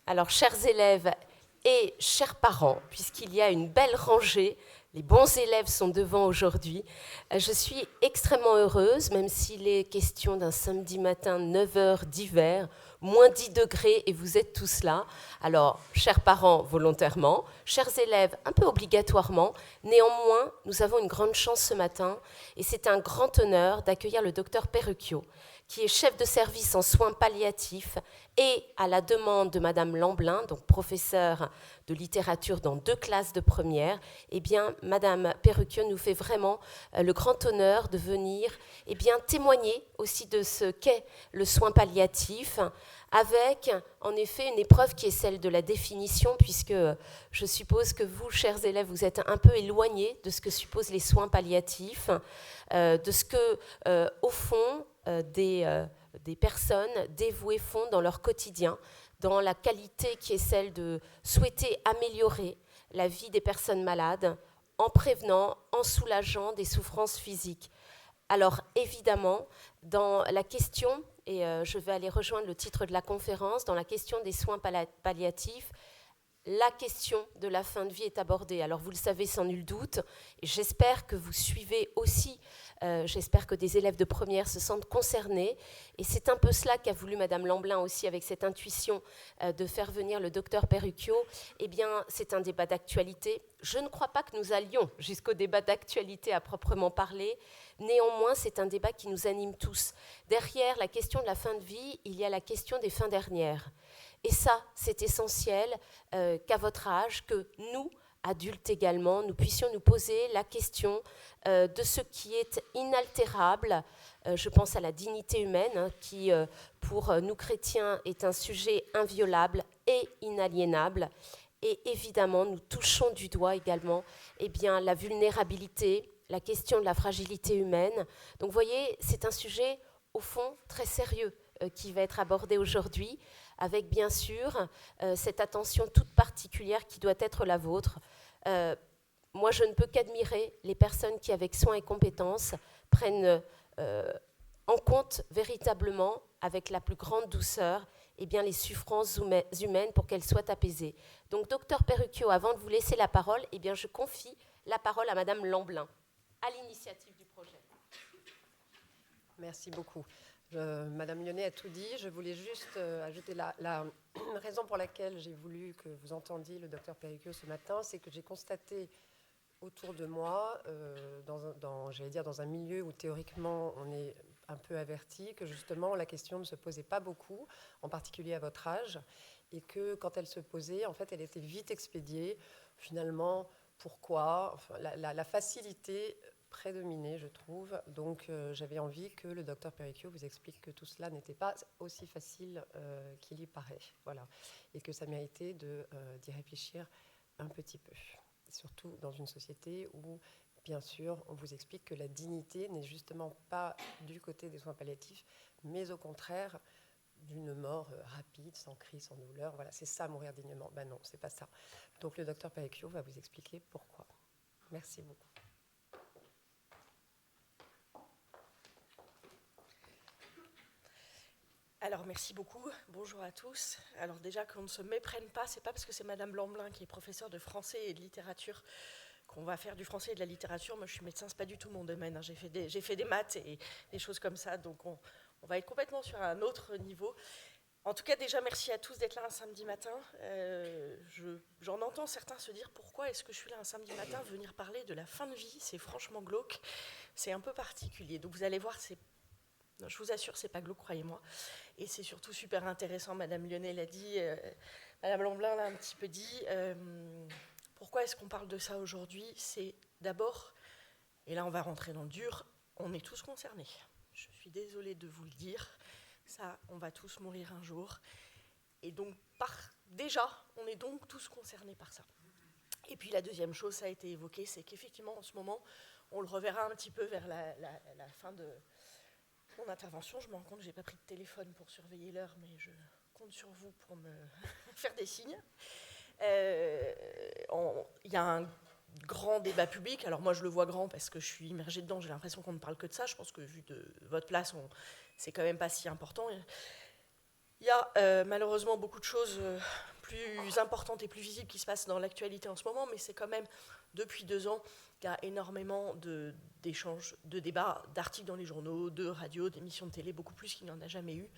Alors, chers élèves et chers parents, puisqu'il y a une belle rangée, les bons élèves sont devant aujourd'hui, je suis extrêmement heureuse, même s'il est question d'un samedi matin, 9 heures d'hiver, moins 10 degrés, et vous êtes tous là. Alors, chers parents, volontairement, chers élèves, un peu obligatoirement, néanmoins, nous avons une grande chance ce matin, et c'est un grand honneur d'accueillir le docteur Perrucchio, qui est chef de service en soins palliatifs et, à la demande de Madame Lamblin, donc professeure de littérature dans 2 classes de première, eh bien, Madame Perrucchio nous fait vraiment le grand honneur de venir témoigner aussi de ce qu'est le soin palliatif, avec en effet une épreuve qui est celle de la définition, puisque je suppose que vous, chers élèves, vous êtes un peu éloignés de ce que supposent les soins palliatifs, de ce que, au fond, des personnes dévouées font dans leur quotidien, dans la qualité qui est celle de souhaiter améliorer la vie des personnes malades en prévenant, en soulageant des souffrances physiques. Alors évidemment, dans la question, et je vais aller rejoindre le titre de la conférence, dans la question des soins palliatifs, la question de la fin de vie est abordée. Alors vous le savez sans nul doute, et j'espère que vous suivez aussi, j'espère que des élèves de première se sentent concernés, et c'est un peu cela qu'a voulu Madame Lamblin aussi avec cette intuition de faire venir le docteur Perrucchio. Eh bien, c'est un débat d'actualité. Je ne crois pas que nous allions jusqu'au débat d'actualité à proprement parler. Néanmoins, c'est un débat qui nous anime tous. Derrière la question de la fin de vie, il y a la question des fins dernières. Et ça, c'est essentiel qu'à votre âge, que nous, adultes également, nous puissions nous poser la question de ce qui est inaltérable. Je pense à la dignité humaine, qui, pour nous chrétiens, est un sujet inviolable et inaliénable. Et évidemment, nous touchons du doigt également la vulnérabilité, la question de la fragilité humaine. Donc, vous voyez, c'est un sujet, au fond, très sérieux qui va être abordé aujourd'hui, avec bien sûr cette attention toute particulière qui doit être la vôtre. Moi, je ne peux qu'admirer les personnes qui, avec soin et compétence, prennent en compte véritablement, avec la plus grande douceur, les souffrances humaines pour qu'elles soient apaisées. Donc, docteur Perrucchio, avant de vous laisser la parole, je confie la parole à Madame Lamblin, à l'initiative du projet. Merci beaucoup. Madame Lyonnais a tout dit. Je voulais juste ajouter la raison pour laquelle j'ai voulu que vous entendiez le docteur Perrucchio ce matin, c'est que j'ai constaté autour de moi, dans un milieu où théoriquement on est un peu averti, que justement la question ne se posait pas beaucoup, en particulier à votre âge, et que quand elle se posait, en fait, elle était vite expédiée. Finalement, pourquoi ? Enfin, la facilité prédominait, je trouve. Donc, j'avais envie que le docteur Perrucchio vous explique que tout cela n'était pas aussi facile qu'il y paraît. Voilà. Et que ça méritait d'y réfléchir un petit peu. Surtout dans une société où, bien sûr, on vous explique que la dignité n'est justement pas du côté des soins palliatifs, mais au contraire d'une mort rapide, sans cri, sans douleur. Voilà, c'est ça, mourir dignement. Ben non, c'est pas ça. Donc le docteur Perrucchio va vous expliquer pourquoi. Merci beaucoup. Alors, merci beaucoup. Bonjour à tous. Alors déjà, qu'on ne se méprenne pas, c'est pas parce que c'est Madame Lamblin qui est professeure de français et de littérature qu'on va faire du français et de la littérature. Moi, je suis médecin, c'est pas du tout mon domaine. J'ai fait des maths et des choses comme ça, donc on va être complètement sur un autre niveau. En tout cas, déjà, merci à tous d'être là un samedi matin. J'en entends certains se dire, pourquoi est-ce que je suis là un samedi matin, venir parler de la fin de vie, c'est franchement glauque, c'est un peu particulier. Donc vous allez voir, je vous assure, c'est pas glauque, croyez-moi. Et c'est surtout super intéressant, Madame Lyonnais l'a dit, Madame Lamblin l'a un petit peu dit. Pourquoi est-ce qu'on parle de ça aujourd'hui ? C'est d'abord, et là on va rentrer dans le dur, on est tous concernés. Je suis désolée de vous le dire, ça, on va tous mourir un jour. Et donc, déjà, on est donc tous concernés par ça. Et puis la deuxième chose, ça a été évoqué, c'est qu'effectivement, en ce moment, on le reverra un petit peu vers la fin de mon intervention. Je me rends compte que je n'ai pas pris de téléphone pour surveiller l'heure, mais je compte sur vous pour me faire des signes. Il y a un grand débat public. Alors moi, je le vois grand parce que je suis immergée dedans. J'ai l'impression qu'on ne parle que de ça. Je pense que vu de votre place, c'est quand même pas si important. Il y a malheureusement beaucoup de choses plus importantes et plus visibles qui se passent dans l'actualité en ce moment, mais c'est quand même, depuis 2 ans, il y a énormément d'échanges, de débats, d'articles dans les journaux, de radios, d'émissions de télé, beaucoup plus qu'il n'y en a jamais eu,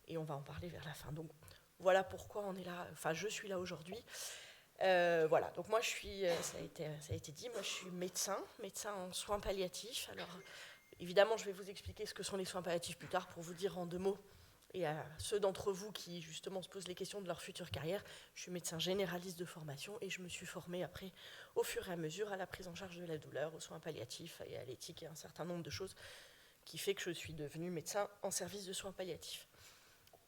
et on va en parler vers la fin. Donc voilà pourquoi on est là, enfin je suis là aujourd'hui. Voilà, donc moi je suis, ça a été dit, moi je suis médecin en soins palliatifs. Alors évidemment je vais vous expliquer ce que sont les soins palliatifs plus tard pour vous dire en 2 mots, et à ceux d'entre vous qui justement se posent les questions de leur future carrière, je suis médecin généraliste de formation et je me suis formée après au fur et à mesure à la prise en charge de la douleur, aux soins palliatifs et à l'éthique et un certain nombre de choses qui fait que je suis devenue médecin en service de soins palliatifs.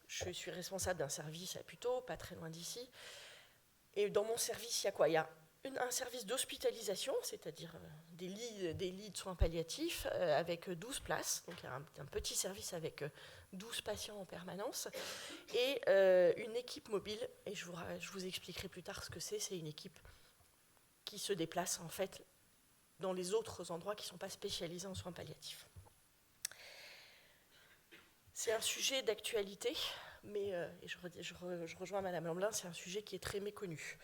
Je suis responsable d'un service à Puteaux, pas très loin d'ici. Et dans mon service, il y a quoi ? Il y a un service d'hospitalisation, c'est-à-dire des lits de soins palliatifs avec 12 places. Donc il y a un petit service avec 12 patients en permanence. Et une équipe mobile, et je vous expliquerai plus tard ce que c'est. C'est une équipe qui se déplace en fait dans les autres endroits qui ne sont pas spécialisés en soins palliatifs. C'est un sujet d'actualité, mais je rejoins Madame Lamblin, c'est un sujet qui est très méconnu.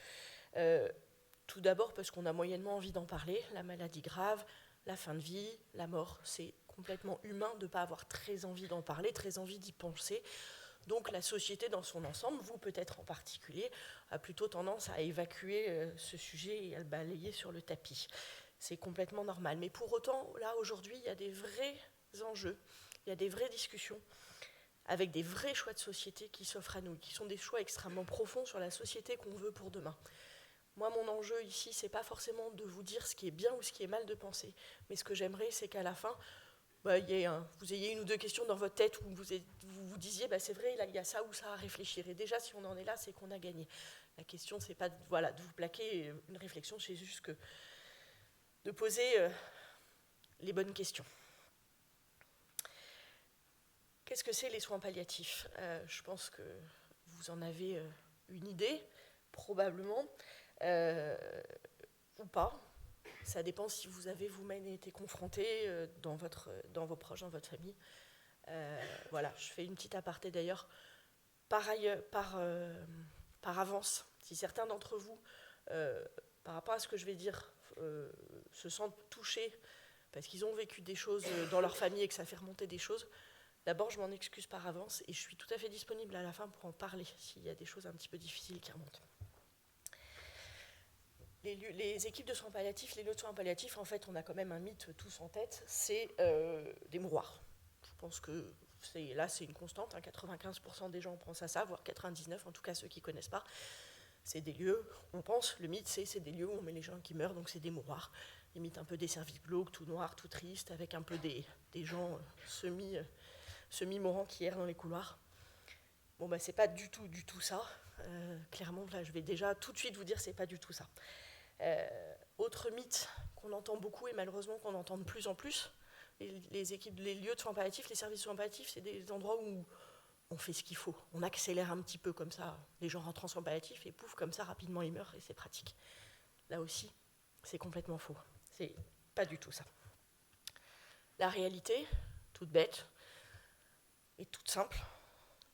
Tout d'abord parce qu'on a moyennement envie d'en parler, la maladie grave, la fin de vie, la mort, c'est complètement humain de ne pas avoir très envie d'en parler, très envie d'y penser. Donc la société dans son ensemble, vous peut-être en particulier, a plutôt tendance à évacuer ce sujet et à le balayer sur le tapis. C'est complètement normal. Mais pour autant, là aujourd'hui, il y a des vrais enjeux, il y a des vraies discussions avec des vrais choix de société qui s'offrent à nous, qui sont des choix extrêmement profonds sur la société qu'on veut pour demain. Moi, mon enjeu ici, c'est pas forcément de vous dire ce qui est bien ou ce qui est mal de penser, mais ce que j'aimerais, c'est qu'à la fin, vous ayez 1 ou 2 questions dans votre tête où vous disiez, c'est vrai, là, il y a ça ou ça à réfléchir. Et déjà, si on en est là, c'est qu'on a gagné. La question, c'est pas de vous plaquer une réflexion, c'est juste de poser les bonnes questions. Qu'est-ce que c'est les soins palliatifs ? Je pense que vous en avez une idée, probablement, ou pas. Ça dépend si vous avez vous-même été confronté dans vos proches, dans votre famille. Voilà, je fais une petite aparté d'ailleurs. Par avance, si certains d'entre vous, par rapport à ce que je vais dire, se sentent touchés parce qu'ils ont vécu des choses dans leur famille et que ça fait remonter des choses, d'abord, je m'en excuse par avance et je suis tout à fait disponible à la fin pour en parler s'il y a des choses un petit peu difficiles qui remontent. Les équipes de soins palliatifs, les lieux de soins palliatifs, en fait, on a quand même un mythe tous en tête, c'est des mouroirs. Je pense que c'est une constante, 95% des gens pensent à ça, voire 99%, en tout cas ceux qui ne connaissent pas. C'est des lieux, on pense, le mythe c'est des lieux où on met les gens qui meurent, donc c'est des mouroirs. Limite un peu des services glauques, tout noirs, tout tristes, avec un peu des gens semi-mourants qui errent dans les couloirs. Bon, c'est pas du tout ça. Clairement, là, je vais déjà tout de suite vous dire, c'est pas du tout ça. Autre mythe qu'on entend beaucoup et malheureusement qu'on entend de plus en plus, les lieux de soins palliatifs, les services de soins palliatifs, c'est des endroits où on fait ce qu'il faut. On accélère un petit peu comme ça, les gens rentrent en soins palliatifs et pouf, comme ça, rapidement ils meurent et c'est pratique. Là aussi, c'est complètement faux. C'est pas du tout ça. La réalité, toute bête et toute simple,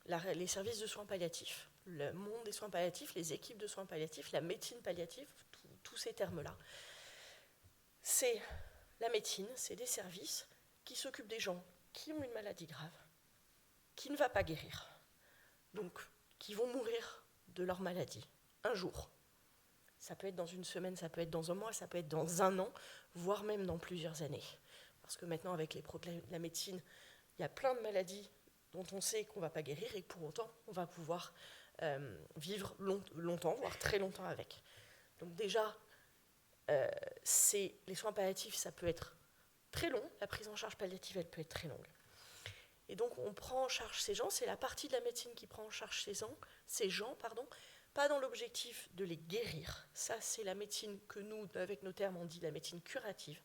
les services de soins palliatifs, le monde des soins palliatifs, les équipes de soins palliatifs, la médecine palliative, tous ces termes-là, c'est la médecine, c'est des services qui s'occupent des gens qui ont une maladie grave, qui ne va pas guérir, donc qui vont mourir de leur maladie un jour. Ça peut être dans 1 semaine, ça peut être dans 1 mois, ça peut être dans 1 an, voire même dans plusieurs années. Parce que maintenant, avec les progrès de la médecine, il y a plein de maladies dont on sait qu'on ne va pas guérir et pour autant, on va pouvoir vivre longtemps, voire très longtemps avec. Donc déjà, les soins palliatifs, ça peut être très long, la prise en charge palliative, elle peut être très longue. Et donc, on prend en charge ces gens, c'est la partie de la médecine qui prend en charge ces gens, pas dans l'objectif de les guérir. Ça, c'est la médecine que nous, avec nos termes, on dit la médecine curative.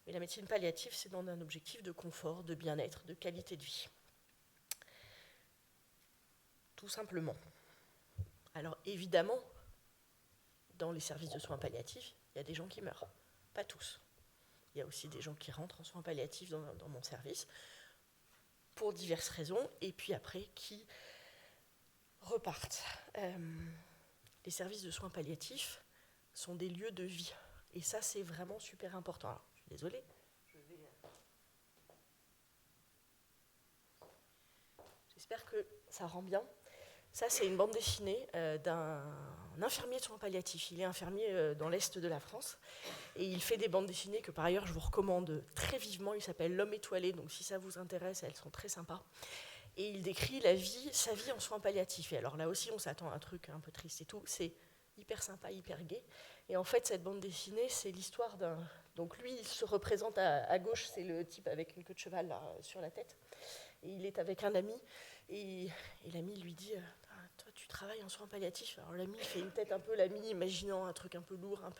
Mais la médecine palliative, c'est dans un objectif de confort, de bien-être, de qualité de vie. Tout simplement. Alors, évidemment, dans les services de soins palliatifs, il y a des gens qui meurent. Pas tous. Il y a aussi des gens qui rentrent en soins palliatifs dans mon service, pour diverses raisons, et puis après, qui repartent. Les services de soins palliatifs sont des lieux de vie. Et ça, c'est vraiment super important. Alors, je suis désolée. J'espère que ça rend bien. Ça, c'est une bande dessinée d'un infirmier de soins palliatifs. Il est infirmier dans l'Est de la France. Et il fait des bandes dessinées que, par ailleurs, je vous recommande très vivement. Il s'appelle L'Homme étoilé. Donc, si ça vous intéresse, elles sont très sympas. Et il décrit sa vie en soins palliatifs. Et alors là aussi, on s'attend à un truc un peu triste et tout. C'est hyper sympa, hyper gai. Et en fait, cette bande dessinée, c'est l'histoire d'un... Donc lui, il se représente à gauche, c'est le type avec une queue de cheval là, sur la tête. Et il est avec un ami. Et l'ami lui dit toi, tu travailles en soins palliatifs. Alors l'ami fait une tête un peu, l'ami imaginant un truc un peu lourd, un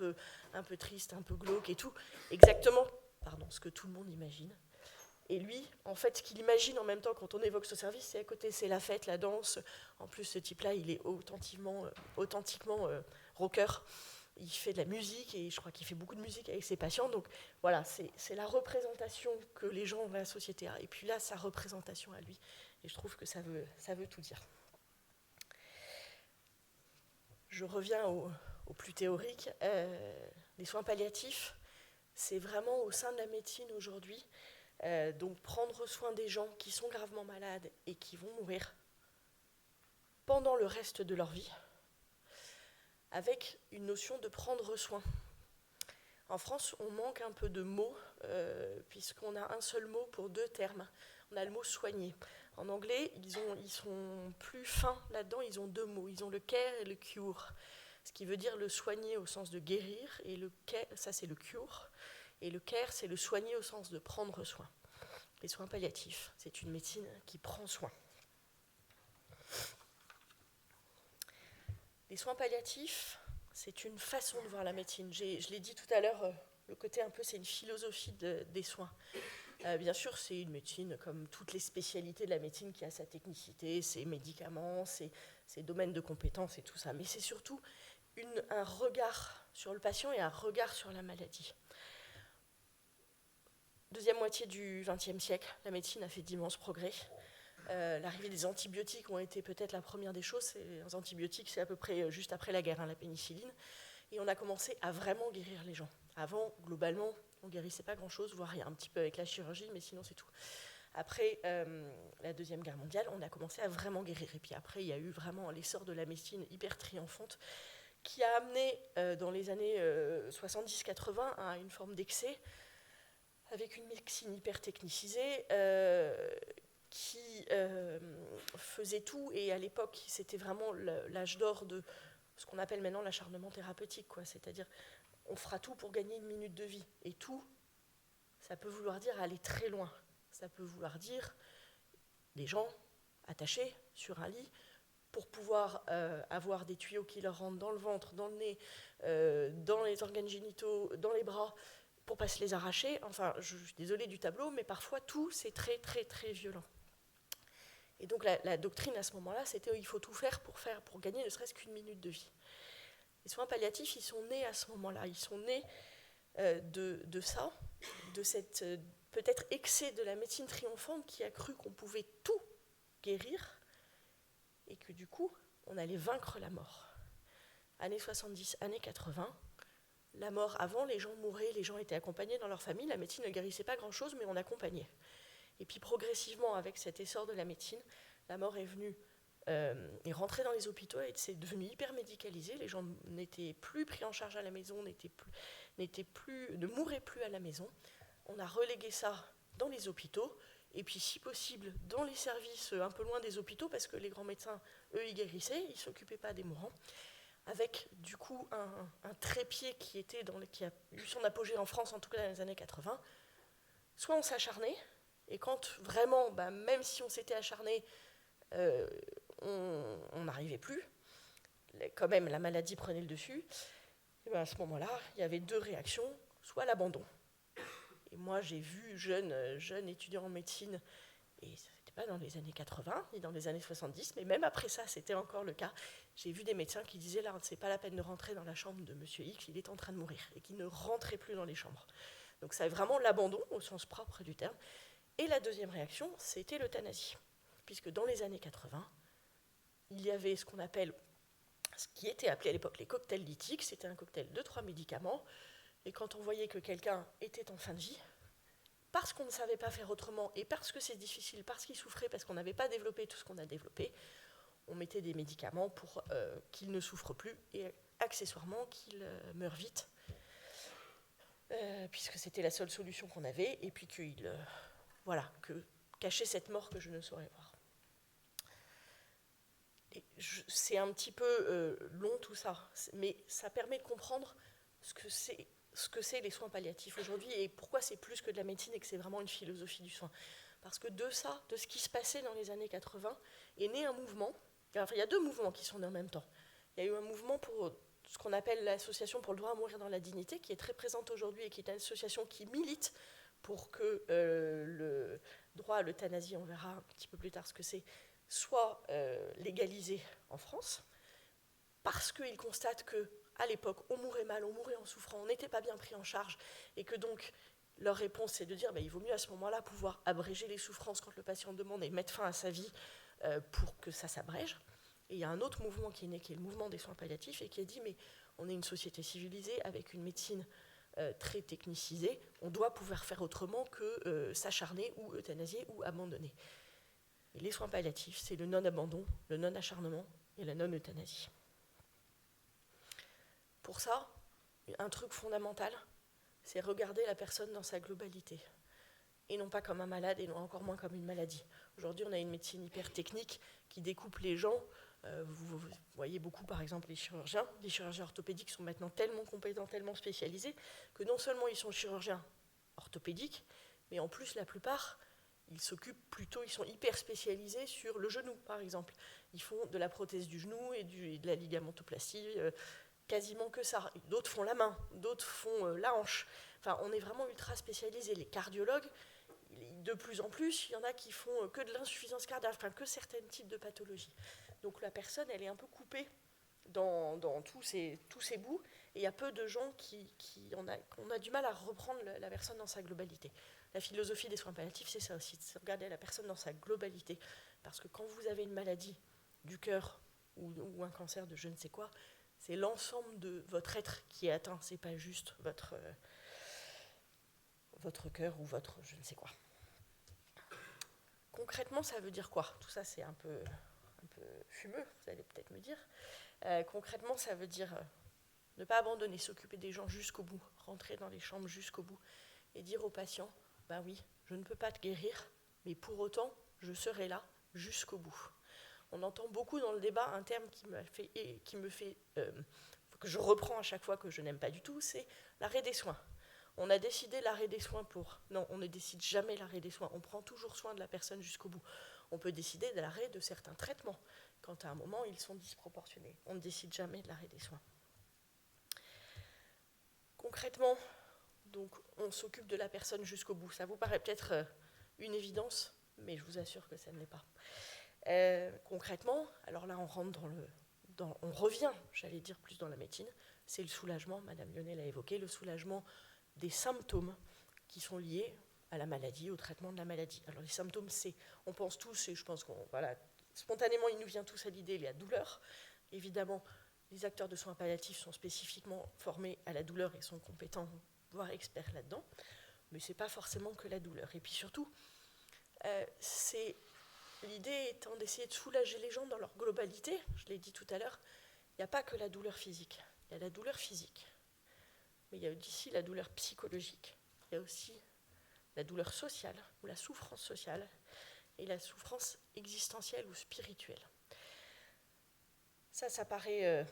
peu triste, un peu glauque et tout. Exactement, ce que tout le monde imagine. Et lui, en fait, ce qu'il imagine en même temps quand on évoque ce service, c'est à côté, c'est la fête, la danse. En plus, ce type-là, il est authentiquement rocker. Il fait de la musique et je crois qu'il fait beaucoup de musique avec ses patients. Donc voilà, c'est la représentation que les gens de la société a. Et puis là, sa représentation à lui. Et je trouve que ça veut tout dire. Je reviens au plus théorique. Les soins palliatifs, c'est vraiment au sein de la médecine aujourd'hui. Donc prendre soin des gens qui sont gravement malades et qui vont mourir pendant le reste de leur vie, avec une notion de prendre soin. En France, on manque un peu de mots, puisqu'on a un seul mot pour deux termes. On a le mot soigner. En anglais, ils sont plus fins là-dedans, ils ont deux mots. Ils ont le care et le cure, ce qui veut dire le soigner au sens de guérir, et le care, ça c'est le cure, et le care, c'est le soigner au sens de prendre soin. Les soins palliatifs, c'est une médecine qui prend soin. Les soins palliatifs, c'est une façon de voir la médecine. Je l'ai dit tout à l'heure, le côté un peu, c'est une philosophie des soins. Bien sûr, c'est une médecine comme toutes les spécialités de la médecine qui a sa technicité, ses médicaments, ses domaines de compétences et tout ça. Mais c'est surtout un regard sur le patient et un regard sur la maladie. Deuxième moitié du XXe siècle, la médecine a fait d'immenses progrès. L'arrivée des antibiotiques ont été peut-être la première des choses. Les antibiotiques, c'est à peu près juste après la guerre, la pénicilline. Et on a commencé à vraiment guérir les gens. Avant, globalement, on ne guérissait pas grand-chose, voire rien, un petit peu avec la chirurgie, mais sinon c'est tout. Après la Deuxième Guerre mondiale, on a commencé à vraiment guérir. Et puis après, il y a eu vraiment l'essor de la médecine hyper triomphante qui a amené, dans les années 70-80, à une forme d'excès, avec une médecine hyper technicisée, qui faisait tout, et à l'époque, c'était vraiment l'âge d'or de ce qu'on appelle maintenant l'acharnement thérapeutique, quoi. C'est-à-dire, on fera tout pour gagner une minute de vie. Et tout, ça peut vouloir dire aller très loin. Ça peut vouloir dire des gens attachés sur un lit pour pouvoir avoir des tuyaux qui leur rentrent dans le ventre, dans le nez, dans les organes génitaux, dans les bras, pour ne pas se les arracher. Enfin, je suis désolée du tableau, mais parfois tout, c'est très, très, très violent. Et donc la doctrine à ce moment-là, c'était il faut tout faire pour gagner ne serait-ce qu'une minute de vie. Les soins palliatifs, ils sont nés à ce moment-là. Ils sont nés de ça, de cette peut-être excès de la médecine triomphante qui a cru qu'on pouvait tout guérir et que du coup, on allait vaincre la mort. Années 70, années 80, la mort, avant, les gens mouraient, les gens étaient accompagnés dans leur famille, la médecine ne guérissait pas grand-chose, mais on accompagnait. Et puis progressivement, avec cet essor de la médecine, la mort est venue, est rentrée dans les hôpitaux et c'est devenu hyper médicalisé. Les gens n'étaient plus pris en charge à la maison, ne mouraient plus à la maison. On a relégué ça dans les hôpitaux, et puis si possible dans les services un peu loin des hôpitaux, parce que les grands médecins, eux, ils guérissaient, ils ne s'occupaient pas des mourants, avec du coup un trépied qui a eu son apogée en France, en tout cas dans les années 80. Soit on s'acharnait, et quand vraiment, même si on s'était acharné, on n'arrivait plus, quand même la maladie prenait le dessus, et à ce moment-là, il y avait deux réactions, soit l'abandon. Et moi, j'ai vu jeune étudiant en médecine, et ce n'était pas dans les années 80, ni dans les années 70, mais même après ça, c'était encore le cas. J'ai vu des médecins qui disaient, là, c'est pas la peine de rentrer dans la chambre de monsieur X, il est en train de mourir, et qui ne rentraient plus dans les chambres. Donc c'est vraiment l'abandon, au sens propre du terme. Et la deuxième réaction, c'était l'euthanasie. Puisque dans les années 80, il y avait ce qui était appelé à l'époque les cocktails lithiques. C'était un cocktail de 3 médicaments. Et quand on voyait que quelqu'un était en fin de vie, parce qu'on ne savait pas faire autrement, et parce que c'est difficile, parce qu'il souffrait, parce qu'on n'avait pas développé tout ce qu'on a développé, on mettait des médicaments pour qu'il ne souffre plus, et accessoirement qu'il meure vite, puisque c'était la seule solution qu'on avait, et puis que cacher cette mort que je ne saurais voir. C'est un petit peu long tout ça, mais ça permet de comprendre ce que c'est les soins palliatifs aujourd'hui et pourquoi c'est plus que de la médecine et que c'est vraiment une philosophie du soin. Parce que de ce qui se passait dans les années 80, est né un mouvement. Enfin, il y a 2 mouvements qui sont nés en même temps. Il y a eu un mouvement pour ce qu'on appelle l'Association pour le droit à mourir dans la dignité, qui est très présente aujourd'hui et qui est une association qui milite pour que le droit à l'euthanasie, on verra un petit peu plus tard ce que c'est, soit légalisé en France, parce qu'ils constatent qu'à l'époque, on mourait mal, on mourait en souffrant, on n'était pas bien pris en charge, et que donc leur réponse c'est de dire il vaut mieux à ce moment-là pouvoir abréger les souffrances quand le patient demande et mettre fin à sa vie pour que ça s'abrège. Et il y a un autre mouvement qui est né, qui est le mouvement des soins palliatifs, et qui a dit mais on est une société civilisée avec une médecine très technicisée, on doit pouvoir faire autrement que s'acharner ou euthanasier ou abandonner. Et les soins palliatifs, c'est le non-abandon, le non-acharnement et la non-euthanasie. Pour ça, un truc fondamental, c'est regarder la personne dans sa globalité, et non pas comme un malade, et non encore moins comme une maladie. Aujourd'hui, on a une médecine hyper technique qui découpe les gens. Vous voyez beaucoup, par exemple, les chirurgiens. Les chirurgiens orthopédiques sont maintenant tellement compétents, tellement spécialisés, que non seulement ils sont chirurgiens orthopédiques, mais en plus, la plupart, ils sont hyper spécialisés sur le genou, par exemple. Ils font de la prothèse du genou et de la ligamentoplastie, quasiment que ça. D'autres font la main, d'autres font la hanche. Enfin, on est vraiment ultra spécialisés. Les cardiologues, de plus en plus, il y en a qui font que de l'insuffisance cardiaque, enfin que certains types de pathologies. Donc la personne, elle est un peu coupée dans tous ces bouts, et il y a peu de gens qu'on a du mal à reprendre la personne dans sa globalité. La philosophie des soins palliatifs, c'est ça aussi, c'est regarder la personne dans sa globalité. Parce que quand vous avez une maladie du cœur ou un cancer de je ne sais quoi, c'est l'ensemble de votre être qui est atteint, c'est pas juste votre cœur ou votre je ne sais quoi. Concrètement, ça veut dire quoi ? Tout ça, c'est un peu fumeux, vous allez peut-être me dire. Concrètement, ça veut dire ne pas abandonner, s'occuper des gens jusqu'au bout, rentrer dans les chambres jusqu'au bout et dire aux patients, oui, je ne peux pas te guérir, mais pour autant, je serai là jusqu'au bout. On entend beaucoup dans le débat un terme que je reprends à chaque fois, que je n'aime pas du tout, c'est l'arrêt des soins. On a décidé l'arrêt des soins Non, on ne décide jamais l'arrêt des soins. On prend toujours soin de la personne jusqu'au bout. On peut décider de l'arrêt de certains traitements, quand à un moment ils sont disproportionnés. On ne décide jamais de l'arrêt des soins. Concrètement, donc, on s'occupe de la personne jusqu'au bout. Ça vous paraît peut-être une évidence, mais je vous assure que ça ne l'est pas. Concrètement, alors là on rentre on revient, j'allais dire plus dans la médecine, c'est le soulagement, Madame Lyonnais l'a évoqué, le soulagement des symptômes qui sont liés à la maladie, au traitement de la maladie. Alors les symptômes, on pense tous, et je pense spontanément il nous vient tous à l'idée, la douleur. Évidemment, les acteurs de soins palliatifs sont spécifiquement formés à la douleur et sont compétents, voire experts là-dedans, mais ce n'est pas forcément que la douleur. Et puis surtout, l'idée étant d'essayer de soulager les gens dans leur globalité. Je l'ai dit tout à l'heure, il n'y a pas que la douleur physique. Il y a la douleur physique, mais il y a aussi la douleur psychologique. Il y a aussi la douleur sociale, ou la souffrance sociale, et la souffrance existentielle ou spirituelle. Ça paraît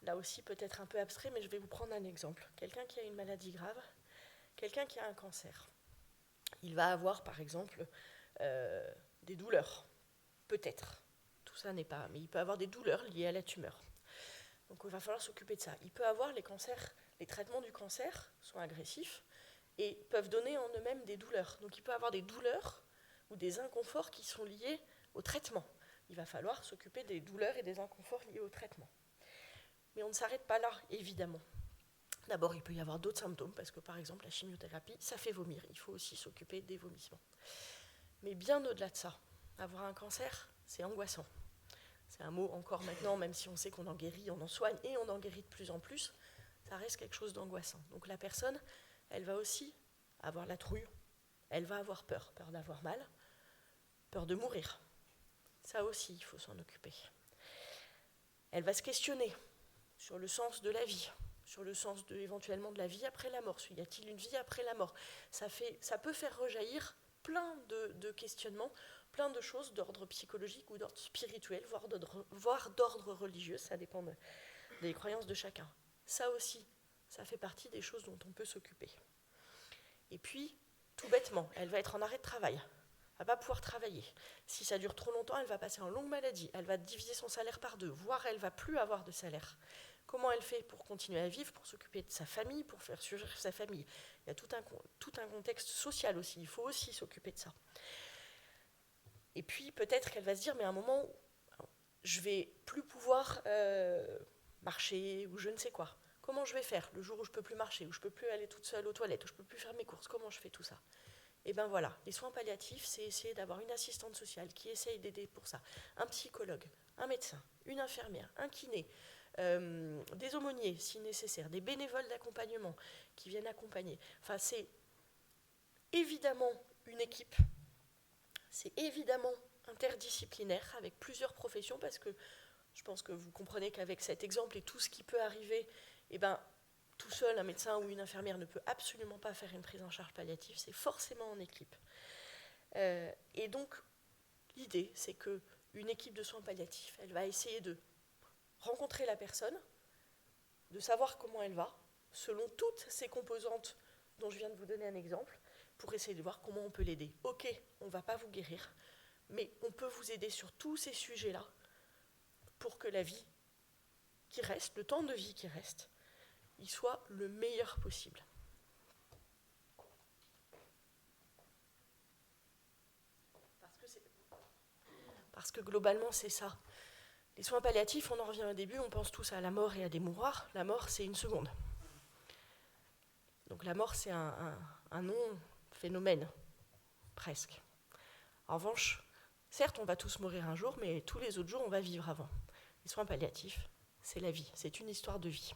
là aussi peut-être un peu abstrait, mais je vais vous prendre un exemple. Quelqu'un qui a une maladie grave, quelqu'un qui a un cancer, il va avoir par exemple des douleurs, peut-être. Tout ça n'est pas, mais il peut avoir des douleurs liées à la tumeur. Donc il va falloir s'occuper de ça. Il peut avoir les traitements du cancer sont agressifs et peuvent donner en eux-mêmes des douleurs. Donc il peut avoir des douleurs ou des inconforts qui sont liés au traitement. Il va falloir s'occuper des douleurs et des inconforts liés au traitement. Mais on ne s'arrête pas là, évidemment. D'abord, il peut y avoir d'autres symptômes, parce que par exemple, la chimiothérapie, ça fait vomir. Il faut aussi s'occuper des vomissements. Mais bien au-delà de ça, avoir un cancer, c'est angoissant. c'est un mot encore maintenant, même si on sait qu'on en guérit, on en soigne et on en guérit de plus en plus, ça reste quelque chose d'angoissant. Donc la personne, elle va aussi avoir la trouille, elle va avoir peur d'avoir mal, peur de mourir. Ça aussi, il faut s'en occuper. Elle va se questionner sur le sens de la vie, sur le sens éventuellement de la vie après la mort. Y a-t-il une vie après la mort ? Ça peut faire rejaillir plein de questionnements, plein de choses d'ordre psychologique ou d'ordre spirituel, voire d'ordre religieux, ça dépend des croyances de chacun. Ça aussi, ça fait partie des choses dont on peut s'occuper. Et puis, tout bêtement, elle va être en arrêt de travail. Elle ne va pas pouvoir travailler. Si ça dure trop longtemps, elle va passer en longue maladie. Elle va diviser son salaire par 2, voire elle ne va plus avoir de salaire. Comment elle fait pour continuer à vivre, pour s'occuper de sa famille, pour faire survivre sa famille ? Il y a tout un contexte social aussi. Il faut aussi s'occuper de ça. Et puis, peut-être qu'elle va se dire, mais à un moment, je ne vais plus pouvoir marcher ou je ne sais quoi. Comment je vais faire le jour où je ne peux plus marcher, où je ne peux plus aller toute seule aux toilettes, où je ne peux plus faire mes courses ? Comment je fais tout ça ? Et bien voilà, les soins palliatifs, c'est essayer d'avoir une assistante sociale qui essaye d'aider pour ça. Un psychologue, un médecin, une infirmière, un kiné, des aumôniers si nécessaire, des bénévoles d'accompagnement qui viennent accompagner. Enfin, c'est évidemment une équipe, c'est évidemment interdisciplinaire avec plusieurs professions parce que je pense que vous comprenez qu'avec cet exemple et tout ce qui peut arriver, eh ben, tout seul, un médecin ou une infirmière ne peut absolument pas faire une prise en charge palliative, c'est forcément en équipe. Et donc, l'idée, c'est qu'une équipe de soins palliatifs, elle va essayer de rencontrer la personne, de savoir comment elle va, selon toutes ces composantes dont je viens de vous donner un exemple, pour essayer de voir comment on peut l'aider. Ok, on ne va pas vous guérir, mais on peut vous aider sur tous ces sujets-là pour que la vie qui reste, le temps de vie qui reste, il soit le meilleur possible. Parce que globalement, c'est ça. Les soins palliatifs, on en revient au début, on pense tous à la mort et à des mouroirs. La mort, c'est 1 seconde. Donc la mort, c'est un non-phénomène, presque. En revanche, certes, on va tous mourir un jour, mais tous les autres jours, on va vivre avant. Les soins palliatifs, c'est la vie, c'est une histoire de vie.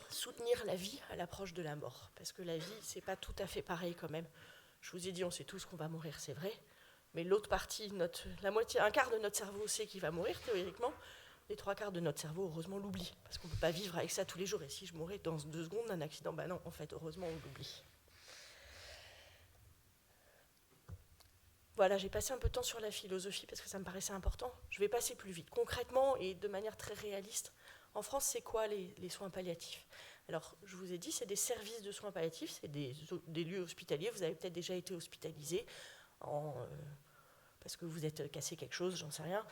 Soutenir la vie à l'approche de la mort, parce que la vie, c'est pas tout à fait pareil quand même. Je vous ai dit, on sait tous qu'on va mourir, c'est vrai, mais l'autre partie, la moitié, un quart de notre cerveau sait qu'il va mourir, théoriquement, les 3/4 de notre cerveau, heureusement, l'oublie, parce qu'on ne peut pas vivre avec ça tous les jours, et si je mourais dans 2 secondes d'un accident, ben non, en fait, heureusement, on l'oublie. Voilà, j'ai passé un peu de temps sur la philosophie, parce que ça me paraissait important. Je vais passer plus vite. Concrètement, et de manière très réaliste, en France, c'est quoi les soins palliatifs ? Alors, je vous ai dit, c'est des services de soins palliatifs, c'est des lieux hospitaliers. Vous avez peut-être déjà été hospitalisé parce que vous êtes cassé quelque chose, j'en sais rien.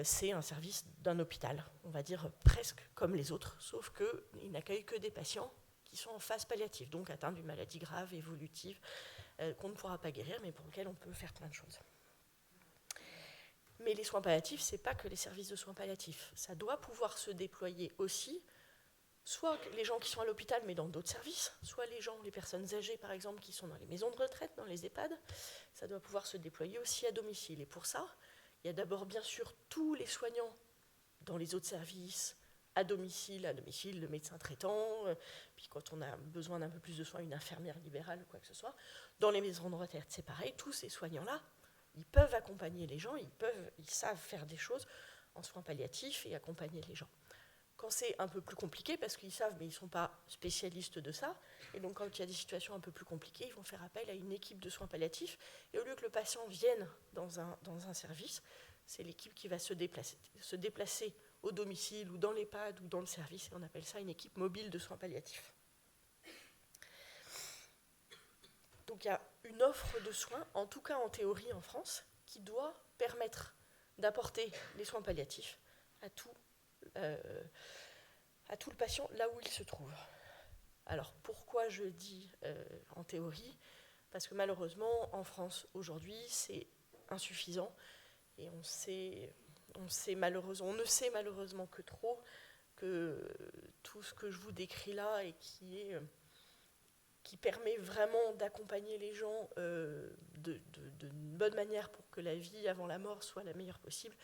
C'est un service d'un hôpital, on va dire presque comme les autres, sauf qu'il n'accueille que des patients qui sont en phase palliative, donc atteints d'une maladie grave, évolutive, qu'on ne pourra pas guérir, mais pour lesquels on peut faire plein de choses. Mais les soins palliatifs, ce n'est pas que les services de soins palliatifs. Ça doit pouvoir se déployer aussi, soit les gens qui sont à l'hôpital, mais dans d'autres services, soit les personnes âgées, par exemple, qui sont dans les maisons de retraite, dans les EHPAD. Ça doit pouvoir se déployer aussi à domicile. Et pour ça, il y a d'abord, bien sûr, tous les soignants dans les autres services, à domicile, le médecin traitant, puis quand on a besoin d'un peu plus de soins, une infirmière libérale ou quoi que ce soit. Dans les maisons de retraite, c'est pareil, tous ces soignants-là, ils peuvent accompagner les gens, ils savent faire des choses en soins palliatifs et accompagner les gens. Quand c'est un peu plus compliqué, parce qu'ils savent, mais ils ne sont pas spécialistes de ça, et donc quand il y a des situations un peu plus compliquées, ils vont faire appel à une équipe de soins palliatifs, et au lieu que le patient vienne dans un service, c'est l'équipe qui va se déplacer au domicile ou dans l'EHPAD ou dans le service, et on appelle ça une équipe mobile de soins palliatifs. Donc il y a une offre de soins, en tout cas en théorie en France, qui doit permettre d'apporter les soins palliatifs à tout le patient là où il se trouve. Alors pourquoi je dis en théorie ? Parce que malheureusement en France aujourd'hui c'est insuffisant et on ne sait malheureusement que trop que tout ce que je vous décris là et qui qui permet vraiment d'accompagner les gens d'une bonne manière pour que la vie avant la mort soit la meilleure possible,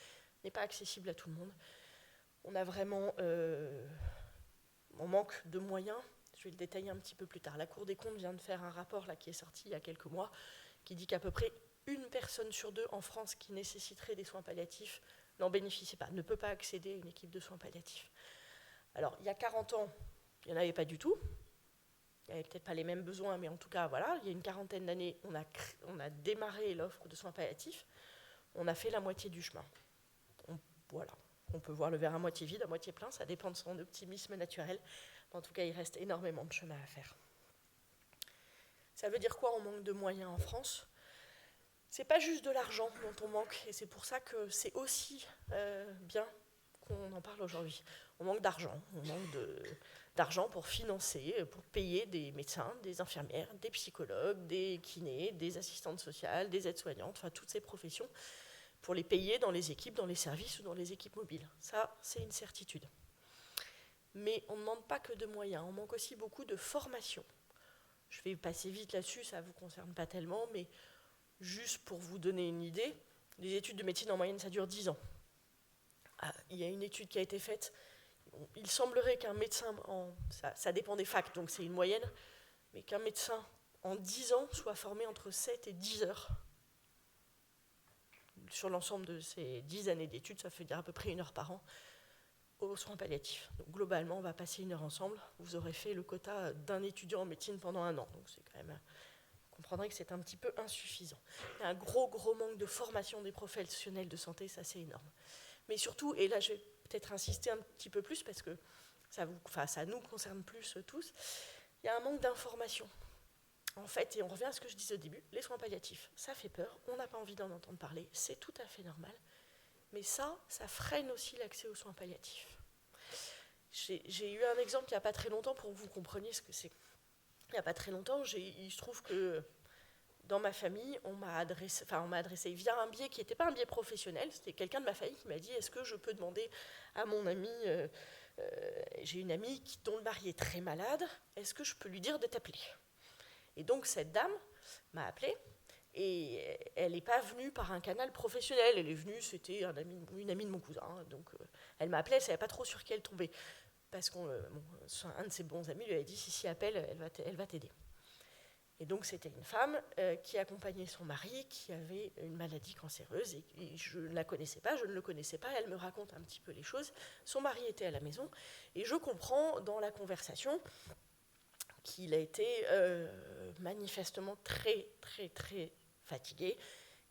n'est pas accessible à tout le monde. On a vraiment... on manque de moyens. Je vais le détailler un petit peu plus tard. La Cour des comptes vient de faire un rapport là, qui est sorti il y a quelques mois, qui dit qu'à peu près une personne sur deux en France qui nécessiterait des soins palliatifs n'en bénéficie pas, ne peut pas accéder à une équipe de soins palliatifs. Alors, il y a 40 ans, il n'y en avait pas du tout. Il n'y avait peut-être pas les mêmes besoins, mais en tout cas, voilà, il y a une quarantaine d'années, on a démarré l'offre de soins palliatifs. On a fait la moitié du chemin. Voilà. On peut voir le verre à moitié vide, à moitié plein, ça dépend de son optimisme naturel. En tout cas, il reste énormément de chemin à faire. Ça veut dire quoi, on manque de moyens en France ? C'est pas juste de l'argent dont on manque, et c'est pour ça que c'est aussi bien qu'on en parle aujourd'hui. On manque d'argent, d'argent pour financer, pour payer des médecins, des infirmières, des psychologues, des kinés, des assistantes sociales, des aides-soignantes, enfin toutes ces professions, pour les payer dans les équipes, dans les services ou dans les équipes mobiles. Ça, c'est une certitude. Mais on ne demande pas que de moyens, on manque aussi beaucoup de formation. Je vais passer vite là-dessus, ça ne vous concerne pas tellement, mais juste pour vous donner une idée, les études de médecine en moyenne, ça dure 10 ans. Il y a une étude qui a été faite, il semblerait qu'un médecin, ça dépend des facs, donc c'est une moyenne, mais qu'un médecin en 10 ans soit formé entre 7 et 10 heures. Sur l'ensemble de ces 10 années d'études, ça fait dire à peu près 1 heure par an aux soins palliatifs. Donc globalement, on va passer 1 heure ensemble. Vous aurez fait le quota d'un étudiant en médecine pendant 1 an. Donc c'est quand même, vous comprendrez que c'est un petit peu insuffisant. Il y a un gros manque de formation des professionnels de santé, ça c'est énorme. Mais surtout, et là je vais peut-être insister un petit peu plus parce que ça nous concerne plus tous, il y a un manque d'information. En fait, et on revient à ce que je disais au début, les soins palliatifs, ça fait peur, on n'a pas envie d'en entendre parler, c'est tout à fait normal. Mais ça freine aussi l'accès aux soins palliatifs. J'ai eu un exemple il n'y a pas très longtemps pour que vous compreniez ce que c'est. Il n'y a pas très longtemps, il se trouve que dans ma famille, on m'a adressé via un biais qui n'était pas un biais professionnel, c'était quelqu'un de ma famille qui m'a dit « Est-ce que je peux demander à mon ami, j'ai une amie dont le mari est très malade, est-ce que je peux lui dire de t'appeler ?» Et donc cette dame m'a appelée, et elle n'est pas venue par un canal professionnel, elle est venue, c'était une amie de mon cousin, donc elle m'a appelée, elle ne savait pas trop sur qui elle tombait, parce qu'un de ses bons amis lui avait dit « Si appelle, elle va t'aider ». Et donc c'était une femme qui accompagnait son mari, qui avait une maladie cancéreuse, et je ne la connaissais pas, je ne le connaissais pas, elle me raconte un petit peu les choses. Son mari était à la maison, et je comprends dans la conversation qu'il a été manifestement très fatigué,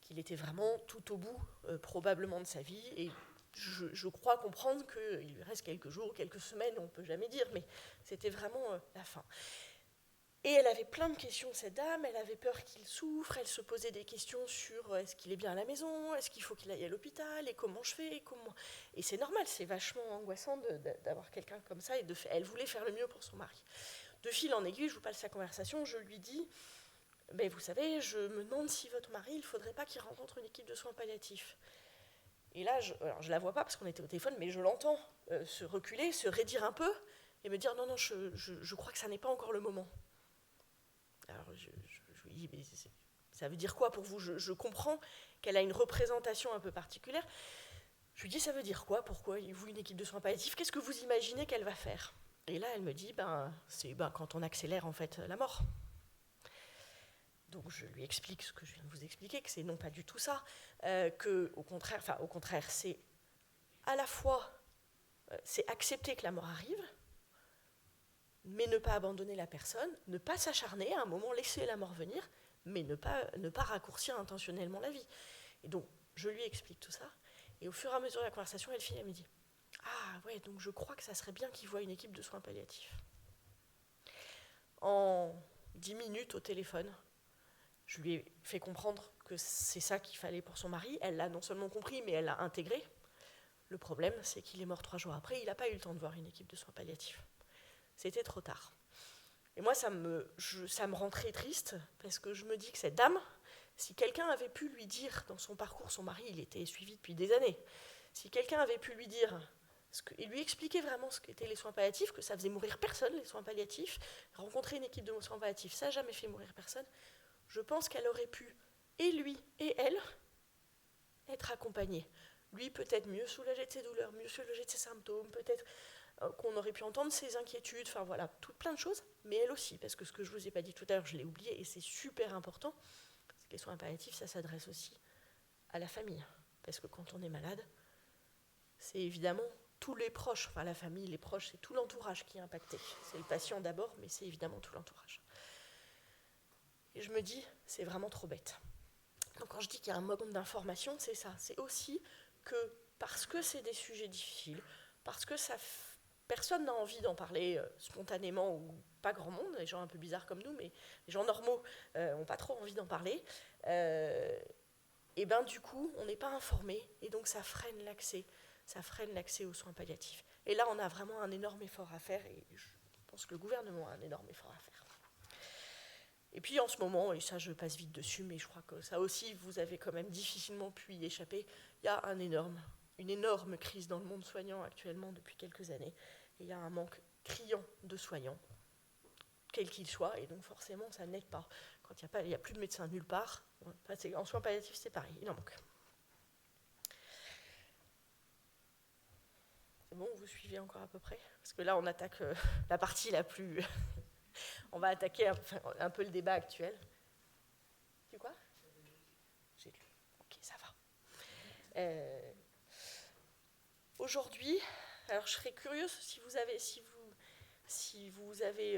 qu'il était vraiment tout au bout probablement de sa vie, et je crois comprendre qu'il lui reste quelques jours, quelques semaines, on ne peut jamais dire, mais c'était vraiment la fin. Et elle avait plein de questions, cette dame, elle avait peur qu'il souffre, elle se posait des questions sur est-ce qu'il est bien à la maison, est-ce qu'il faut qu'il aille à l'hôpital, et comment je fais, Et c'est normal, c'est vachement angoissant d'avoir quelqu'un comme ça, et elle voulait faire le mieux pour son mari. De fil en aiguille, je vous passe sa conversation, je lui dis « Vous savez, je me demande si votre mari, il ne faudrait pas qu'il rencontre une équipe de soins palliatifs. » Et là, je ne la vois pas parce qu'on était au téléphone, mais je l'entends se reculer, se raidir un peu, et me dire « Non, je crois que ça n'est pas encore le moment. » Alors je lui dis, mais ça veut dire quoi pour vous ? Je comprends qu'elle a une représentation un peu particulière. Je lui dis, ça veut dire quoi ? Pourquoi vous, une équipe de soins palliatifs ? Qu'est-ce que vous imaginez qu'elle va faire ? Et là, elle me dit, c'est quand on accélère en fait la mort. Donc je lui explique ce que je viens de vous expliquer, que c'est non pas du tout ça, au contraire, c'est à la fois, c'est accepter que la mort arrive, mais ne pas abandonner la personne, ne pas s'acharner, à un moment laisser la mort venir, mais ne pas raccourcir intentionnellement la vie. Et donc, je lui explique tout ça, et au fur et à mesure de la conversation, elle me dit « Ah ouais, donc je crois que ça serait bien qu'il voie une équipe de soins palliatifs. » En 10 minutes au téléphone, je lui ai fait comprendre que c'est ça qu'il fallait pour son mari. Elle l'a non seulement compris, mais elle l'a intégré. Le problème, c'est qu'il est mort 3 jours après, il n'a pas eu le temps de voir une équipe de soins palliatifs. C'était trop tard. Et moi, ça me rend très triste, parce que je me dis que cette dame, si quelqu'un avait pu lui dire, dans son parcours, son mari, il était suivi depuis des années, si quelqu'un avait pu lui dire, et lui expliquer vraiment ce qu'étaient les soins palliatifs, que ça faisait mourir personne, les soins palliatifs, rencontrer une équipe de soins palliatifs, ça n'a jamais fait mourir personne, je pense qu'elle aurait pu, et lui et elle, être accompagnés. Lui peut-être mieux soulagé de ses douleurs, mieux soulagé de ses symptômes, peut-être qu'on aurait pu entendre ses inquiétudes, enfin voilà, plein de choses, mais elle aussi, parce que ce que je ne vous ai pas dit tout à l'heure, je l'ai oublié, et c'est super important, c'est que les soins palliatifs, ça s'adresse aussi à la famille, parce que quand on est malade, c'est évidemment tous les proches, enfin la famille, les proches, c'est tout l'entourage qui est impacté. C'est le patient d'abord, mais c'est évidemment tout l'entourage. Et je me dis, c'est vraiment trop bête. Donc quand je dis qu'il y a un manque d'information, c'est ça. C'est aussi que parce que c'est des sujets difficiles, parce que personne n'a envie d'en parler spontanément, ou pas grand monde, les gens un peu bizarres comme nous, mais les gens normaux n'ont pas trop envie d'en parler, et bien du coup, on n'est pas informé, et donc ça freine l'accès aux soins palliatifs. Et là, on a vraiment un énorme effort à faire, et je pense que le gouvernement a un énorme effort à faire. Et puis en ce moment, et ça je passe vite dessus, mais je crois que ça aussi, vous avez quand même difficilement pu y échapper, il y a une énorme crise dans le monde soignant actuellement depuis quelques années, et il y a un manque criant de soignants, quel qu'il soit, et donc forcément ça n'aide pas. Quand il n'y a plus de médecins nulle part, en soins palliatifs c'est pareil, il en manque. C'est bon, vous suivez encore à peu près? Parce que là on attaque la partie la plus... On va attaquer un peu le débat actuel. Tu quoi? J'ai lu. Ok, ça va. Aujourd'hui, alors je serais curieuse si vous avez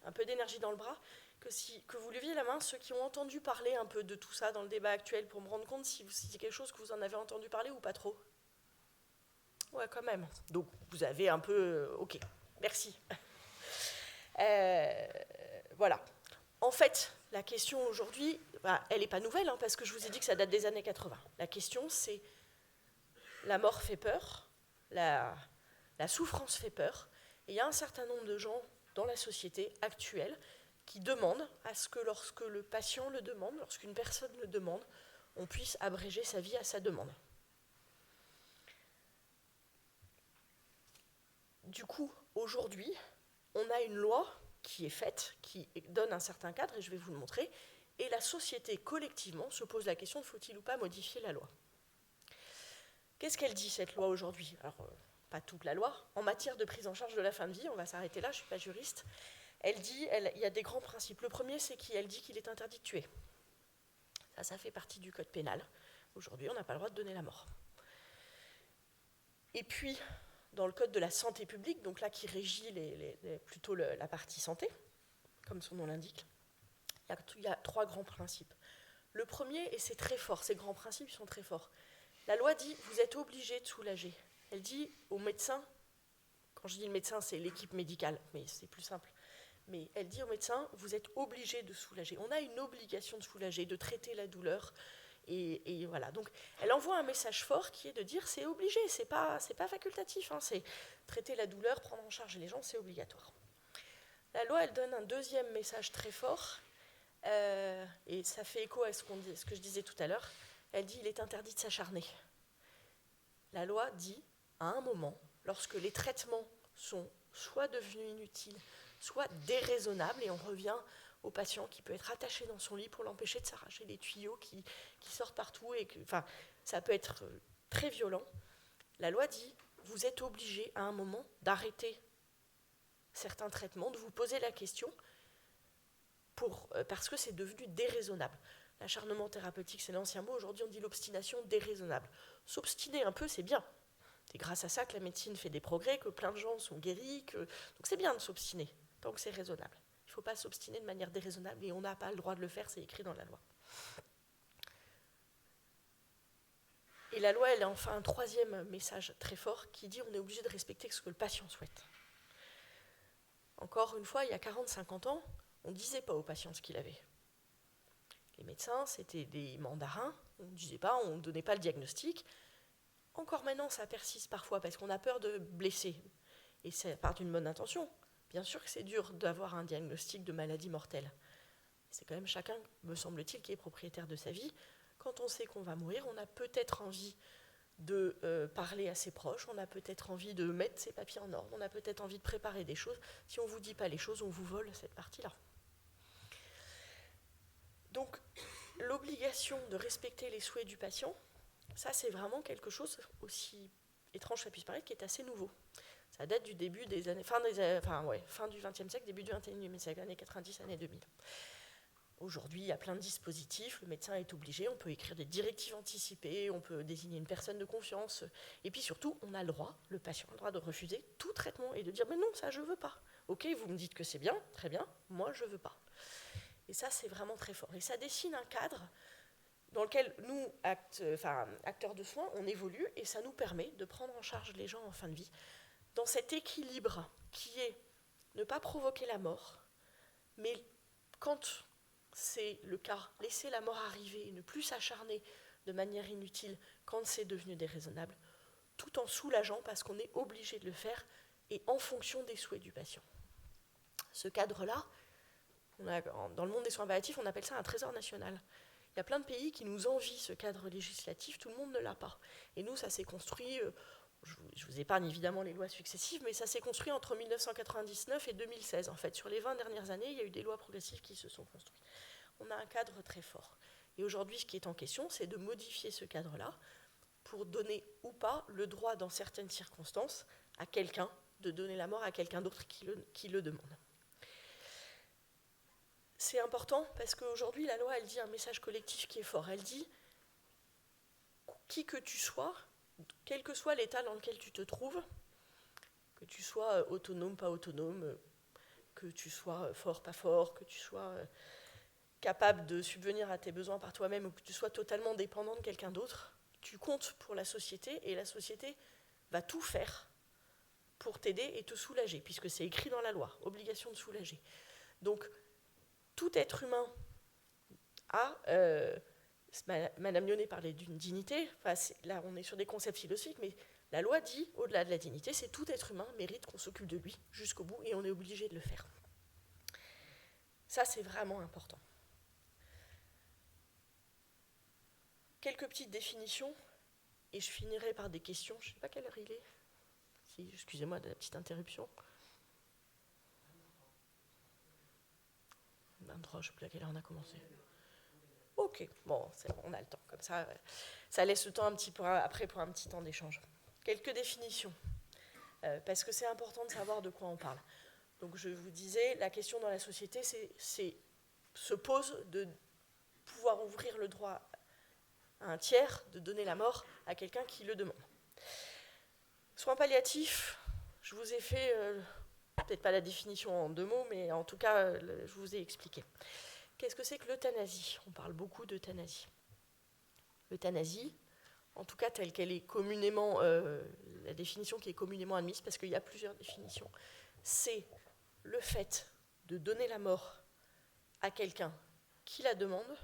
un peu d'énergie dans le bras, que vous leviez la main, ceux qui ont entendu parler un peu de tout ça dans le débat actuel, pour me rendre compte si c'est quelque chose que vous en avez entendu parler ou pas trop. Ouais, quand même. Donc vous avez un peu... ok, merci. Voilà. En fait, la question aujourd'hui, elle n'est pas nouvelle, parce que je vous ai dit que ça date des années 80. La question, c'est la mort fait peur, la souffrance fait peur, et il y a un certain nombre de gens dans la société actuelle qui demandent à ce que lorsque le patient le demande, lorsqu'une personne le demande, on puisse abréger sa vie à sa demande. Du coup, aujourd'hui, on a une loi qui est faite, qui donne un certain cadre, et je vais vous le montrer, et la société, collectivement, se pose la question, faut-il ou pas modifier la loi? Qu'est-ce qu'elle dit, cette loi, aujourd'hui? Alors, pas toute la loi. En matière de prise en charge de la fin de vie, on va s'arrêter là, je ne suis pas juriste, elle dit, il y a des grands principes. Le premier, c'est qu'elle dit qu'il est interdit de tuer. Ça fait partie du code pénal. Aujourd'hui, on n'a pas le droit de donner la mort. Et puis, dans le code de la santé publique, donc là qui régit plutôt la partie santé, comme son nom l'indique, il y a 3 grands principes. Le premier, et c'est très fort, ces grands principes sont très forts. La loi dit, vous êtes obligé de soulager. Elle dit aux médecins, quand je dis le médecin, c'est l'équipe médicale, mais c'est plus simple, mais elle dit aux médecins, vous êtes obligé de soulager. On a une obligation de soulager, de traiter la douleur. Et voilà, donc elle envoie un message fort qui est de dire c'est obligé, c'est pas facultatif, c'est traiter la douleur, prendre en charge les gens, c'est obligatoire. La loi, elle donne un deuxième message très fort, et ça fait écho à ce que je disais tout à l'heure. Elle dit il est interdit de s'acharner. La loi dit, à un moment, lorsque les traitements sont soit devenus inutiles, soit déraisonnables, et on revient au patient qui peut être attaché dans son lit pour l'empêcher de s'arracher les tuyaux qui sortent partout, ça peut être très violent. La loi dit, vous êtes obligé à un moment d'arrêter certains traitements, de vous poser la question, parce que c'est devenu déraisonnable. L'acharnement thérapeutique, c'est l'ancien mot, aujourd'hui on dit l'obstination déraisonnable. S'obstiner un peu, c'est bien. C'est grâce à ça que la médecine fait des progrès, que plein de gens sont guéris, donc c'est bien de s'obstiner, tant que c'est raisonnable. Il ne faut pas s'obstiner de manière déraisonnable, et on n'a pas le droit de le faire, c'est écrit dans la loi. Et la loi, elle a enfin un troisième message très fort qui dit on est obligé de respecter ce que le patient souhaite. Encore une fois, il y a 40-50 ans, on ne disait pas au patient ce qu'il avait. Les médecins, c'était des mandarins, on ne disait pas, on ne donnait pas le diagnostic. Encore maintenant, ça persiste parfois parce qu'on a peur de blesser. Et ça part d'une bonne intention. Bien sûr que c'est dur d'avoir un diagnostic de maladie mortelle. C'est quand même chacun, me semble-t-il, qui est propriétaire de sa vie. Quand on sait qu'on va mourir, on a peut-être envie de parler à ses proches, on a peut-être envie de mettre ses papiers en ordre, on a peut-être envie de préparer des choses. Si on ne vous dit pas les choses, on vous vole cette partie-là. Donc, l'obligation de respecter les souhaits du patient, ça c'est vraiment quelque chose, aussi étrange que ça puisse paraître, qui est assez nouveau. Ça date du début des années, fin du XXe siècle, début du XXIe siècle, années 90, années 2000. Aujourd'hui, il y a plein de dispositifs, le médecin est obligé, on peut écrire des directives anticipées, on peut désigner une personne de confiance, et puis surtout, on a le droit, le patient a le droit de refuser tout traitement et de dire « mais non, ça je veux pas ». Ok, vous me dites que c'est bien, très bien, moi je veux pas. Et ça, c'est vraiment très fort. Et ça dessine un cadre dans lequel nous, acteurs de soins, on évolue, et ça nous permet de prendre en charge les gens en fin de vie, dans cet équilibre qui est ne pas provoquer la mort, mais quand c'est le cas, laisser la mort arriver et ne plus s'acharner de manière inutile quand c'est devenu déraisonnable, tout en soulageant parce qu'on est obligé de le faire et en fonction des souhaits du patient. Ce cadre-là, dans le monde des soins palliatifs, on appelle ça un trésor national. Il y a plein de pays qui nous envient ce cadre législatif, tout le monde ne l'a pas. Et nous, ça s'est construit, je vous épargne évidemment les lois successives, mais ça s'est construit entre 1999 et 2016. En fait, sur les 20 dernières années, il y a eu des lois progressives qui se sont construites. On a un cadre très fort. Et aujourd'hui, ce qui est en question, c'est de modifier ce cadre-là pour donner ou pas le droit, dans certaines circonstances, à quelqu'un de donner la mort à quelqu'un d'autre qui le demande. C'est important parce qu'aujourd'hui, la loi, elle dit un message collectif qui est fort. Elle dit, qui que tu sois, quel que soit l'état dans lequel tu te trouves, que tu sois autonome, pas autonome, que tu sois fort, pas fort, que tu sois capable de subvenir à tes besoins par toi-même ou que tu sois totalement dépendant de quelqu'un d'autre, tu comptes pour la société et la société va tout faire pour t'aider et te soulager, puisque c'est écrit dans la loi, obligation de soulager. Donc, tout être humain a, Madame Lyonnais parlait d'une dignité, là on est sur des concepts philosophiques, mais la loi dit, au-delà de la dignité, c'est tout être humain mérite qu'on s'occupe de lui jusqu'au bout et on est obligé de le faire. Ça, c'est vraiment important. Quelques petites définitions, et je finirai par des questions. Je ne sais pas quelle heure il est. Si, excusez-moi de la petite interruption. 23, je ne sais plus à quelle heure on a commencé. Ok, bon, c'est bon, on a le temps. Comme ça, ça laisse le temps un petit peu après pour un petit temps d'échange. Quelques définitions, parce que c'est important de savoir de quoi on parle. Donc je vous disais, la question dans la société, se pose de pouvoir ouvrir le droit à un tiers de donner la mort à quelqu'un qui le demande. Soins palliatifs, je vous ai fait, peut-être pas la définition en 2 mots, mais en tout cas, je vous ai expliqué. Qu'est-ce que c'est que l'euthanasie ? On parle beaucoup d'euthanasie. L'euthanasie, en tout cas telle qu'elle est communément, la définition qui est communément admise, parce qu'il y a plusieurs définitions, c'est le fait de donner la mort à quelqu'un qui la demande,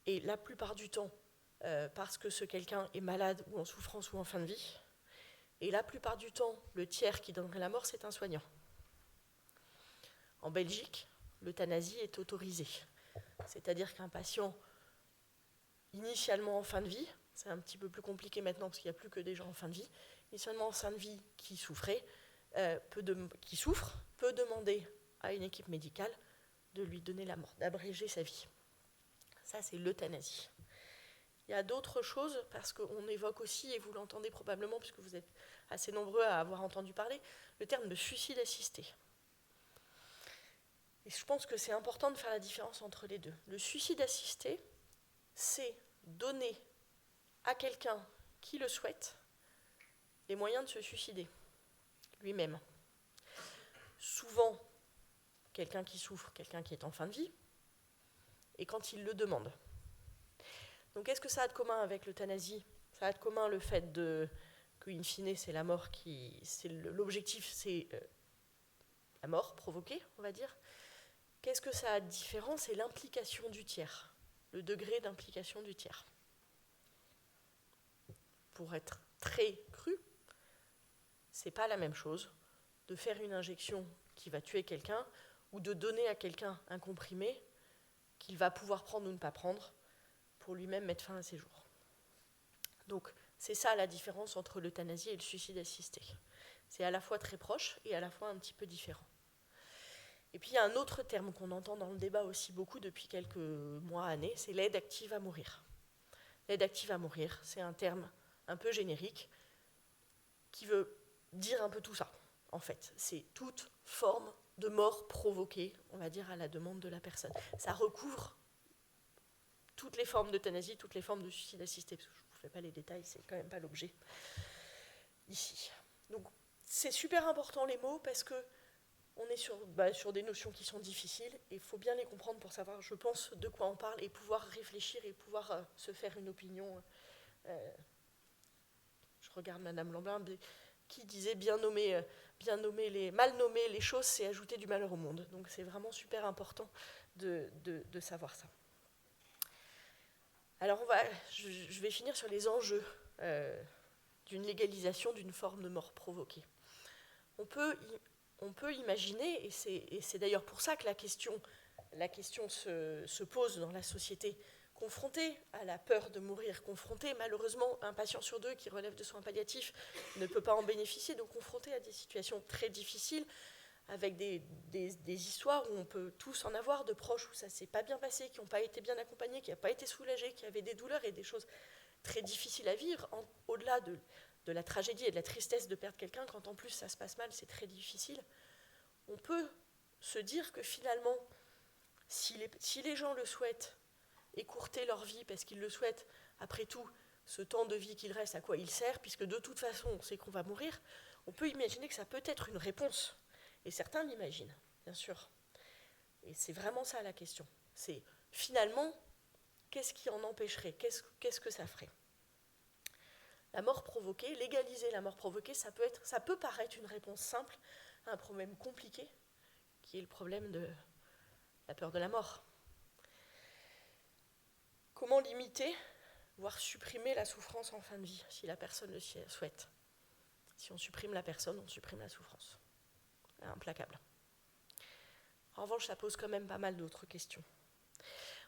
et la plupart du temps, parce que ce quelqu'un est malade ou en souffrance ou en fin de vie, et la plupart du temps, le tiers qui donnerait la mort, c'est un soignant. En Belgique, l'euthanasie est autorisée. C'est-à-dire qu'un patient, initialement en fin de vie, c'est un petit peu plus compliqué maintenant parce qu'il n'y a plus que des gens en fin de vie, initialement en fin de vie qui souffrait, qui souffre, peut demander à une équipe médicale de lui donner la mort, d'abréger sa vie. Ça, c'est l'euthanasie. Il y a d'autres choses, parce qu'on évoque aussi, et vous l'entendez probablement, puisque vous êtes assez nombreux à avoir entendu parler, le terme de suicide assisté. Et je pense que c'est important de faire la différence entre les deux. Le suicide assisté, c'est donner à quelqu'un qui le souhaite les moyens de se suicider lui-même. Souvent, quelqu'un qui souffre, quelqu'un qui est en fin de vie, et quand il le demande. Donc qu'est-ce que ça a de commun avec l'euthanasie ? Ça a de commun le fait qu'in fine, c'est la mort l'objectif, c'est la mort provoquée, on va dire. Qu'est-ce que ça a de différent ? C'est l'implication du tiers, le degré d'implication du tiers. Pour être très cru, c'est pas la même chose de faire une injection qui va tuer quelqu'un ou de donner à quelqu'un un comprimé qu'il va pouvoir prendre ou ne pas prendre pour lui-même mettre fin à ses jours. Donc c'est ça la différence entre l'euthanasie et le suicide assisté. C'est à la fois très proche et à la fois un petit peu différent. Et puis il y a un autre terme qu'on entend dans le débat aussi beaucoup depuis quelques mois, années, c'est l'aide active à mourir. L'aide active à mourir, c'est un terme un peu générique qui veut dire un peu tout ça, en fait. C'est toute forme de mort provoquée, on va dire, à la demande de la personne. Ça recouvre toutes les formes d'euthanasie, toutes les formes de suicide assisté, parce que je ne vous fais pas les détails, c'est quand même pas l'objet ici. Donc c'est super important les mots, parce que on est sur des notions qui sont difficiles, et il faut bien les comprendre pour savoir, je pense, de quoi on parle, et pouvoir réfléchir, et pouvoir se faire une opinion. Je regarde Madame Lamblin, qui disait mal nommer les choses, c'est ajouter du malheur au monde. Donc c'est vraiment super important de savoir ça. Alors je vais finir sur les enjeux d'une légalisation d'une forme de mort provoquée. On peut imaginer, et c'est d'ailleurs pour ça que la question se pose dans la société, confronté à la peur de mourir, confronté, malheureusement, un patient sur deux qui relève de soins palliatifs ne peut pas en bénéficier, donc confronté à des situations très difficiles, avec des histoires où on peut tous en avoir, de proches où ça ne s'est pas bien passé, qui n'ont pas été bien accompagnés, qui n'ont pas été soulagés, qui avaient des douleurs et des choses très difficiles à vivre, au-delà de la tragédie et de la tristesse de perdre quelqu'un, quand en plus ça se passe mal, c'est très difficile. On peut se dire que finalement, si les gens le souhaitent, écourter leur vie parce qu'ils le souhaitent, après tout, ce temps de vie qu'il reste, à quoi il sert, puisque de toute façon, on sait qu'on va mourir, on peut imaginer que ça peut être une réponse. Et certains l'imaginent, bien sûr. Et c'est vraiment ça la question. C'est finalement, qu'est-ce qui en empêcherait ? Qu'est-ce que ça ferait ? La mort provoquée, légaliser la mort provoquée, ça peut paraître une réponse simple à un problème compliqué, qui est le problème de la peur de la mort. Comment limiter, voire supprimer la souffrance en fin de vie, si la personne le souhaite ? Si on supprime la personne, on supprime la souffrance. Implacable. En revanche, ça pose quand même pas mal d'autres questions.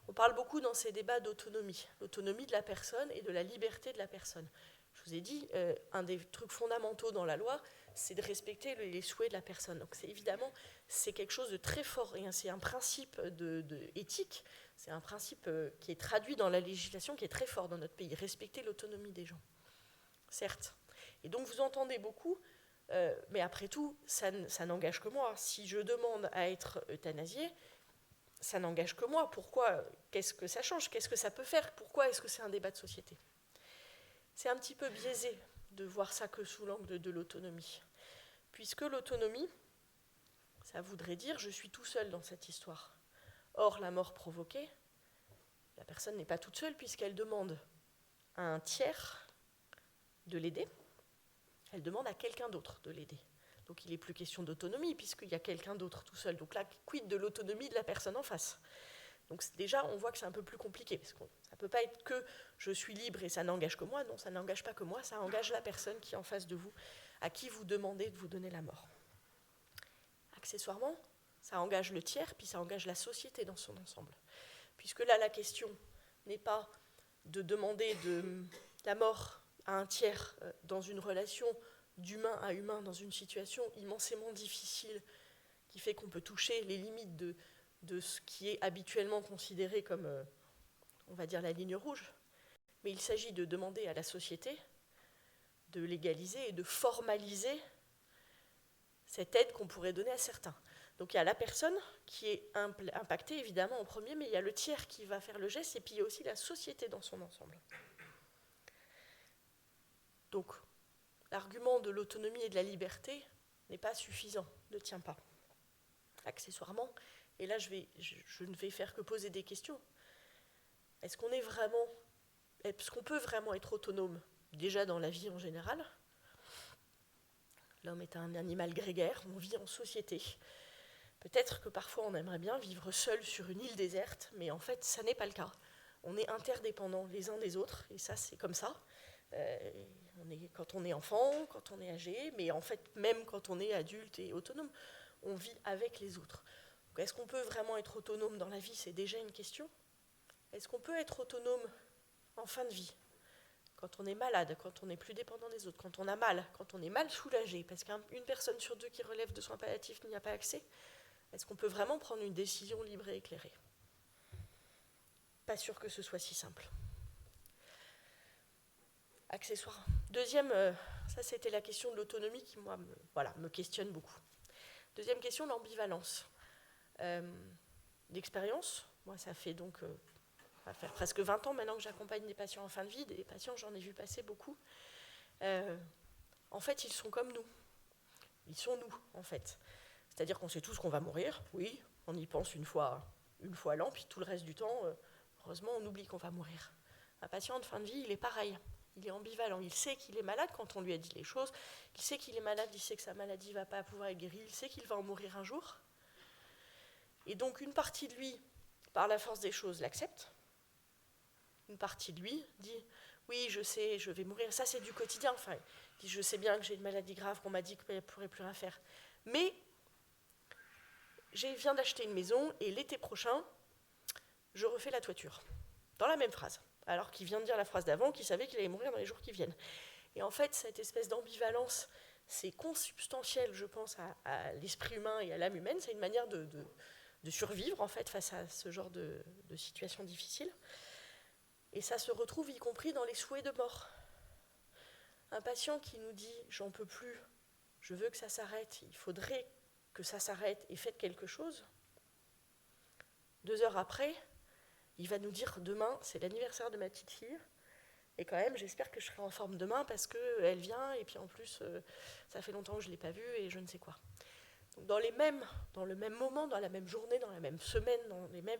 On parle beaucoup dans ces débats d'autonomie, l'autonomie de la personne et de la liberté de la personne. Je vous ai dit, un des trucs fondamentaux dans la loi, c'est de respecter les souhaits de la personne. Donc c'est quelque chose de très fort, et c'est un principe éthique, c'est un principe qui est traduit dans la législation, qui est très fort dans notre pays, respecter l'autonomie des gens. Certes. Et donc vous entendez beaucoup, mais après tout, ça n'engage que moi. Si je demande à être euthanasié, ça n'engage que moi. Pourquoi ? Qu'est-ce que ça change ? Qu'est-ce que ça peut faire ? Pourquoi est-ce que c'est un débat de société ? C'est un petit peu biaisé de voir ça que sous l'angle de l'autonomie. Puisque l'autonomie, ça voudrait dire je suis tout seul dans cette histoire. Or, la mort provoquée, la personne n'est pas toute seule puisqu'elle demande à un tiers de l'aider. Elle demande à quelqu'un d'autre de l'aider. Donc il n'est plus question d'autonomie puisqu'il y a quelqu'un d'autre tout seul. Donc là, quid de l'autonomie de la personne en face ? Donc déjà, on voit que c'est un peu plus compliqué, parce que ça ne peut pas être que je suis libre et ça n'engage que moi. Non, ça n'engage pas que moi, ça engage la personne qui est en face de vous, à qui vous demandez de vous donner la mort. Accessoirement, ça engage le tiers, puis ça engage la société dans son ensemble. Puisque là, la question n'est pas de demander la mort à un tiers dans une relation d'humain à humain, dans une situation immensément difficile, qui fait qu'on peut toucher les limites de ce qui est habituellement considéré comme, on va dire, la ligne rouge. Mais il s'agit de demander à la société de légaliser et de formaliser cette aide qu'on pourrait donner à certains. Donc il y a la personne qui est impactée, évidemment, en premier, mais il y a le tiers qui va faire le geste, et puis il y a aussi la société dans son ensemble. Donc, l'argument de l'autonomie et de la liberté n'est pas suffisant, ne tient pas. Accessoirement, et là je ne vais faire que poser des questions. Est-ce qu'on peut vraiment être autonome, déjà dans la vie en général ? L'homme est un animal grégaire, on vit en société. Peut-être que parfois on aimerait bien vivre seul sur une île déserte, mais en fait ça n'est pas le cas. On est interdépendants les uns des autres, et ça c'est comme ça. Quand on est enfant, quand on est âgé, mais en fait même quand on est adulte et autonome, on vit avec les autres. Donc, est-ce qu'on peut vraiment être autonome dans la vie ? C'est déjà une question. Est-ce qu'on peut être autonome en fin de vie ? quand on est malade, quand on n'est plus dépendant des autres, quand on a mal, quand on est mal soulagé, parce qu'une personne sur 2 qui relève de soins palliatifs n'y a pas accès, est-ce qu'on peut vraiment prendre une décision libre et éclairée? Pas sûr que ce soit si simple. Accessoire. Deuxième, ça c'était la question de l'autonomie qui, moi, me questionne beaucoup. Deuxième question, l'ambivalence. D'expérience, moi ça fait donc, ça va faire presque 20 ans maintenant que j'accompagne des patients en fin de vie, des patients j'en ai vu passer beaucoup. En fait, ils sont comme nous. Ils sont nous, en fait. C'est-à-dire qu'on sait tous qu'on va mourir, oui, on y pense une fois l'an, puis tout le reste du temps, heureusement, on oublie qu'on va mourir. Un patient de fin de vie, il est pareil. Il est ambivalent. Il sait qu'il est malade quand on lui a dit les choses. Il sait qu'il est malade, il sait que sa maladie ne va pas pouvoir être guérie. Il sait qu'il va en mourir un jour. Et donc, une partie de lui, par la force des choses, l'accepte. Une partie de lui dit « Oui, je sais, je vais mourir. » Ça, c'est du quotidien. Enfin, il dit « Je sais bien que j'ai une maladie grave, qu'on m'a dit qu'il ne pourrait plus rien faire. Mais je viens d'acheter une maison et l'été prochain, je refais la toiture. » Dans la même phrase. Alors qu'il vient de dire la phrase d'avant, qu'il savait qu'il allait mourir dans les jours qui viennent. Et en fait, cette espèce d'ambivalence, c'est consubstantiel, je pense, à l'esprit humain et à l'âme humaine. C'est une manière de survivre, en fait, face à ce genre de situation difficile. Et ça se retrouve y compris dans les souhaits de mort. Un patient qui nous dit « j'en peux plus, je veux que ça s'arrête, il faudrait que ça s'arrête et faites quelque chose », 2 heures après, il va nous dire « demain, c'est l'anniversaire de ma petite fille, et quand même, j'espère que je serai en forme demain parce qu'elle vient, et puis en plus, ça fait longtemps que je ne l'ai pas vue, et je ne sais quoi. » Donc dans le même moment, dans la même journée, dans la même semaine, il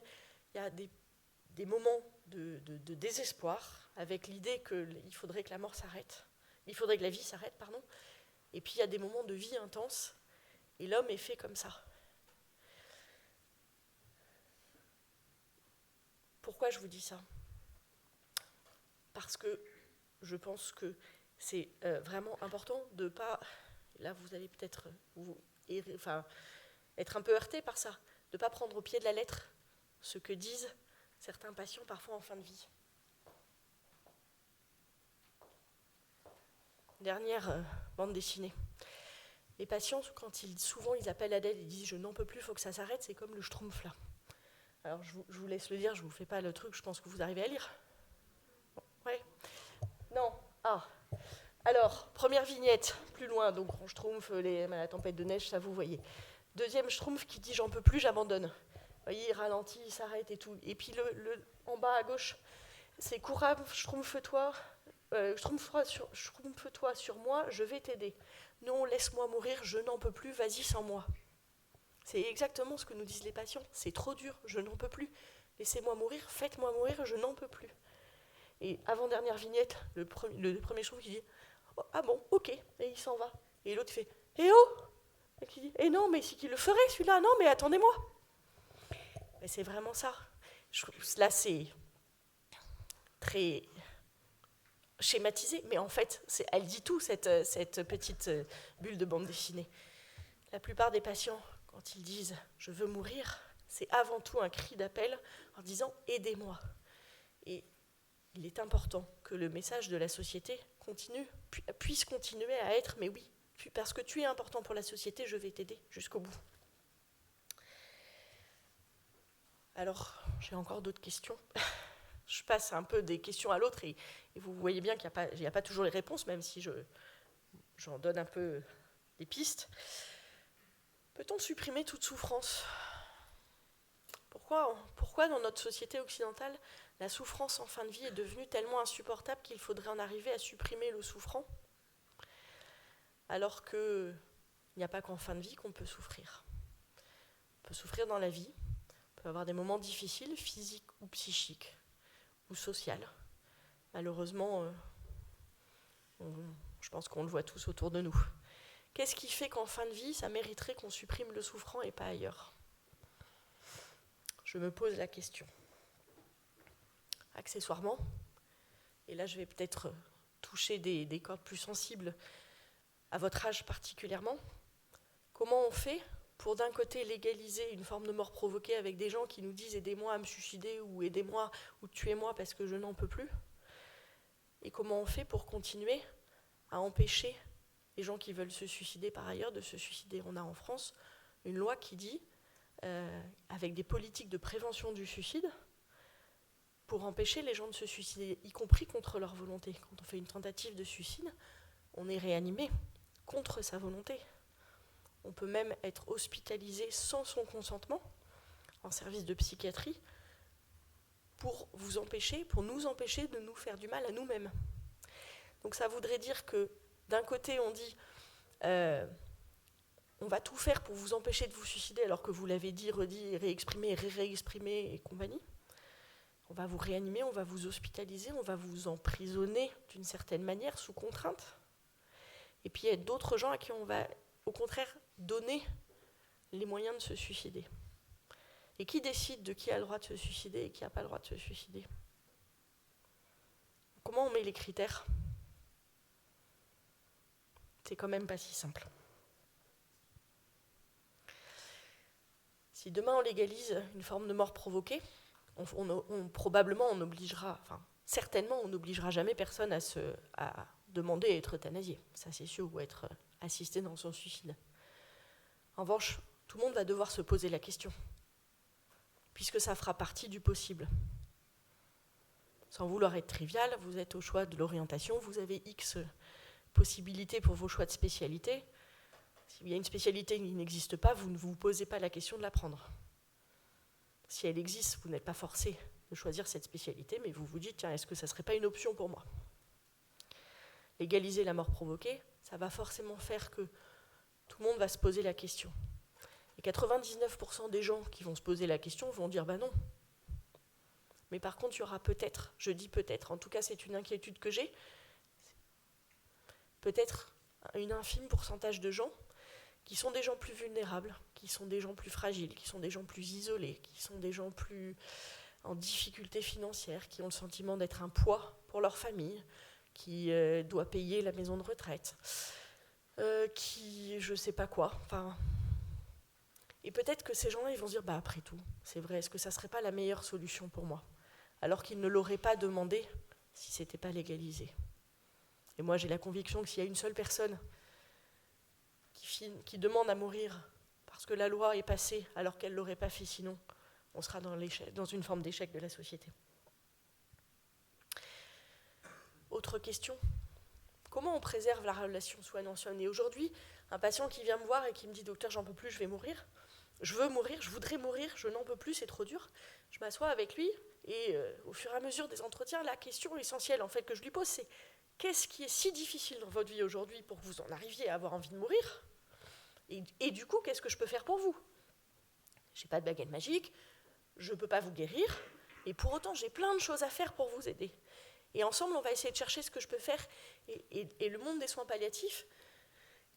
y a des moments de désespoir, avec l'idée qu'il faudrait que la mort s'arrête, il faudrait que la vie s'arrête, pardon, et puis il y a des moments de vie intense, et l'homme est fait comme ça. Pourquoi je vous dis ça? Parce que je pense que c'est vraiment important de ne pas... Là, vous allez peut-être être un peu heurté par ça, de ne pas prendre au pied de la lettre ce que disent certains patients parfois en fin de vie. Dernière bande dessinée. Les patients, quand souvent ils appellent à l'aide et disent « je n'en peux plus, il faut que ça s'arrête », c'est comme le schtroumpf là. Alors je vous laisse le dire, je ne vous fais pas le truc, je pense que vous arrivez à lire. Oui. Non. Ah. Alors, première vignette, plus loin, donc grand schtroumpf, la tempête de neige, ça vous voyez. Deuxième schtroumpf qui dit « j'en peux plus, j'abandonne ». Vous voyez, il ralentit, il s'arrête et tout. Et puis en bas à gauche, c'est « courage, schtroumpf-toi, schtroumpf-toi sur moi, je vais t'aider. Non, laisse-moi mourir, je n'en peux plus, vas-y sans moi. » C'est exactement ce que nous disent les patients. C'est trop dur, je n'en peux plus. Laissez-moi mourir, faites-moi mourir, je n'en peux plus. Et avant-dernière vignette, le premier schtroumpf qui dit oh, « ah bon, ok », et il s'en va. Et l'autre fait « eh oh !» Et qui dit « eh non, mais c'est qui le ferait celui-là, non, mais attendez-moi !» Mais c'est vraiment ça. Là, c'est très schématisé, mais en fait, elle dit tout, cette petite bulle de bande dessinée. La plupart des patients, quand ils disent « je veux mourir », c'est avant tout un cri d'appel en disant « aidez-moi ». Et il est important que le message de la société puisse continuer à être « mais oui, parce que tu es important pour la société, je vais t'aider jusqu'au bout ». Alors, j'ai encore d'autres questions. Je passe un peu des questions à l'autre et vous voyez bien qu'il n'y a pas toujours les réponses, même si j'en donne un peu des pistes. Peut-on supprimer toute souffrance ? Pourquoi dans notre société occidentale, la souffrance en fin de vie est devenue tellement insupportable qu'il faudrait en arriver à supprimer le souffrant, alors qu'il n'y a pas qu'en fin de vie qu'on peut souffrir. On peut souffrir dans la vie, on peut avoir des moments difficiles, physiques ou psychiques, ou sociaux. Malheureusement, je pense qu'on le voit tous autour de nous. Qu'est-ce qui fait qu'en fin de vie, ça mériterait qu'on supprime le souffrant et pas ailleurs ? Je me pose la question. Accessoirement, et là je vais peut-être toucher des cordes plus sensibles à votre âge particulièrement, comment on fait pour d'un côté légaliser une forme de mort provoquée avec des gens qui nous disent « aidez-moi à me suicider » ou « aidez-moi » ou « tuez-moi parce que je n'en peux plus », Et comment on fait pour continuer à empêcher les gens qui veulent se suicider par ailleurs de se suicider? On a en France une loi qui dit, avec des politiques de prévention du suicide, pour empêcher les gens de se suicider, y compris contre leur volonté. Quand on fait une tentative de suicide, on est réanimé contre sa volonté. On peut même être hospitalisé sans son consentement en service de psychiatrie pour nous empêcher de nous faire du mal à nous-mêmes. Donc ça voudrait dire que d'un côté on dit on va tout faire pour vous empêcher de vous suicider alors que vous l'avez dit, redit, réexprimé, réexprimé et compagnie. On va vous réanimer, on va vous hospitaliser, on va vous emprisonner d'une certaine manière sous contrainte. Et puis il y a d'autres gens à qui on va au contraire donner les moyens de se suicider. Et qui décide de qui a le droit de se suicider et qui n'a pas le droit de se suicider? Comment on met les critères? C'est quand même pas si simple. Si demain on légalise une forme de mort provoquée, certainement on n'obligera jamais personne à demander à être euthanasié, ça c'est sûr, ou à être assisté dans son suicide. En revanche, tout le monde va devoir se poser la question, puisque ça fera partie du possible. Sans vouloir être trivial, vous êtes au choix de l'orientation, vous avez X possibilités pour vos choix de spécialité. S'il y a une spécialité qui n'existe pas, vous ne vous posez pas la question de la prendre. Si elle existe, vous n'êtes pas forcé de choisir cette spécialité, mais vous vous dites, tiens, est-ce que ça ne serait pas une option pour moi? Légaliser la mort provoquée, ça va forcément faire que tout le monde va se poser la question. Et 99% des gens qui vont se poser la question vont dire, non. Mais par contre, il y aura peut-être, je dis peut-être, en tout cas c'est une inquiétude que j'ai, peut-être un infime pourcentage de gens qui sont des gens plus vulnérables, qui sont des gens plus fragiles, qui sont des gens plus isolés, qui sont des gens plus en difficulté financière, qui ont le sentiment d'être un poids pour leur famille, qui doit payer la maison de retraite, qui je sais pas quoi. Et peut-être que ces gens-là, ils vont se dire, après tout, c'est vrai, est-ce que ça serait pas la meilleure solution pour moi? Alors qu'ils ne l'auraient pas demandé si c'était pas légalisé. Et moi, j'ai la conviction que s'il y a une seule personne qui demande à mourir parce que la loi est passée alors qu'elle ne l'aurait pas fait sinon, on sera dans une forme d'échec de la société. Autre question, comment on préserve la relation soignant-soignant? Et aujourd'hui, un patient qui vient me voir et qui me dit « Docteur, j'en peux plus, je vais mourir. Je veux mourir, je voudrais mourir, je n'en peux plus, c'est trop dur. » Je m'assois avec lui et au fur et à mesure des entretiens, la question essentielle en fait, que je lui pose, c'est « Qu'est-ce qui est si difficile dans votre vie aujourd'hui pour que vous en arriviez à avoir envie de mourir ? Et du coup, qu'est-ce que je peux faire pour vous ? Je n'ai pas de baguette magique, je ne peux pas vous guérir, et pour autant, j'ai plein de choses à faire pour vous aider. Et ensemble, on va essayer de chercher ce que je peux faire. Et le monde des soins palliatifs,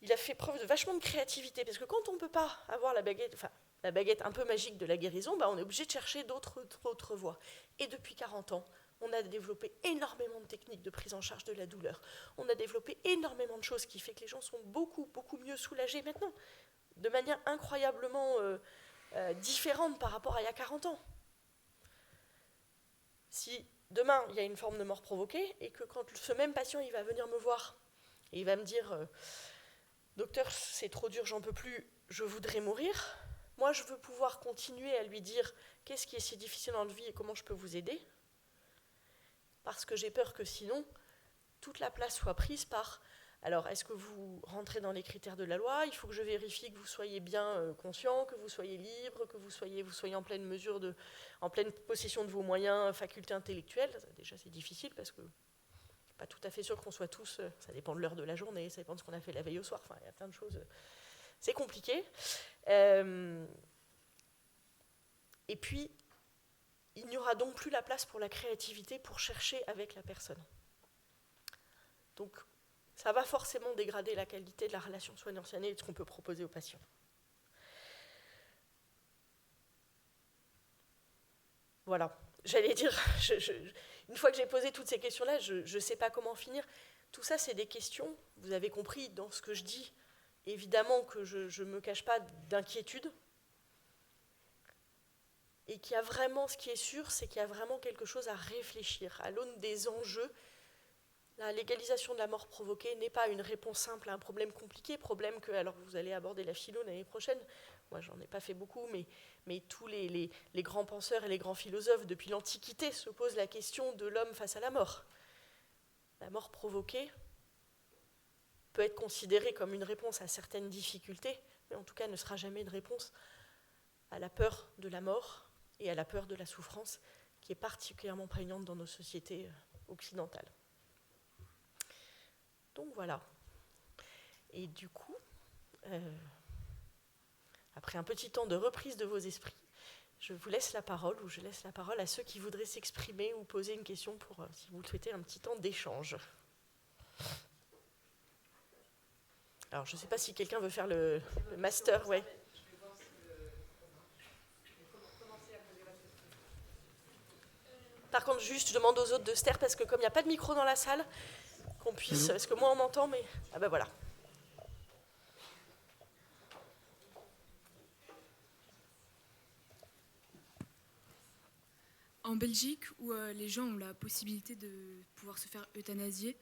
il a fait preuve de vachement de créativité, parce que quand on ne peut pas avoir la baguette un peu magique de la guérison, on est obligé de chercher d'autres voies. Et depuis 40 ans, on a développé énormément de techniques de prise en charge de la douleur. On a développé énormément de choses qui fait que les gens sont beaucoup, beaucoup mieux soulagés maintenant, de manière incroyablement différente par rapport à il y a 40 ans. Si demain, il y a une forme de mort provoquée, et que quand ce même patient il va venir me voir, et il va me dire « Docteur, c'est trop dur, j'en peux plus, je voudrais mourir », moi je veux pouvoir continuer à lui dire « Qu'est-ce qui est si difficile dans votre vie et comment je peux vous aider ?» Parce que j'ai peur que sinon, toute la place soit prise par « Alors, est-ce que vous rentrez dans les critères de la loi ? Il faut que je vérifie que vous soyez bien conscient, que vous soyez libre, que vous soyez en pleine mesure, en pleine possession de vos moyens, facultés intellectuelles. » Déjà, c'est difficile parce que pas tout à fait sûr qu'on soit tous, ça dépend de l'heure de la journée, ça dépend de ce qu'on a fait la veille au soir, il y a plein de choses, c'est compliqué. Et puis, il n'y aura donc plus la place pour la créativité, pour chercher avec la personne. Donc, ça va forcément dégrader la qualité de la relation soignant-soigné et de ce qu'on peut proposer aux patients. Voilà, j'allais dire, une fois que j'ai posé toutes ces questions-là, je ne sais pas comment finir. Tout ça, c'est des questions, vous avez compris dans ce que je dis, évidemment que je ne me cache pas d'inquiétude. Et qu'il y a vraiment, ce qui est sûr, c'est qu'il y a vraiment quelque chose à réfléchir à l'aune des enjeux La légalisation de la mort provoquée n'est pas une réponse simple à un problème compliqué, problème que, alors vous allez aborder la philo l'année prochaine, moi j'en ai pas fait beaucoup, mais tous les grands penseurs et les grands philosophes depuis l'Antiquité se posent la question de l'homme face à la mort. La mort provoquée peut être considérée comme une réponse à certaines difficultés, mais en tout cas ne sera jamais une réponse à la peur de la mort et à la peur de la souffrance qui est particulièrement prégnante dans nos sociétés occidentales. Donc voilà. Et du coup, après un petit temps de reprise de vos esprits, je vous laisse la parole, ou je laisse la parole à ceux qui voudraient s'exprimer ou poser une question pour, si vous le souhaitez, un petit temps d'échange. Alors, je ne sais pas si quelqu'un veut faire le master, ouais. Par contre, juste, je demande aux autres de se taire, parce que comme il n'y a pas de micro dans la salle, qu'on puisse, parce que moi on m'entend, mais... Ah ben voilà. En Belgique, où les gens ont la possibilité de pouvoir se faire euthanasier,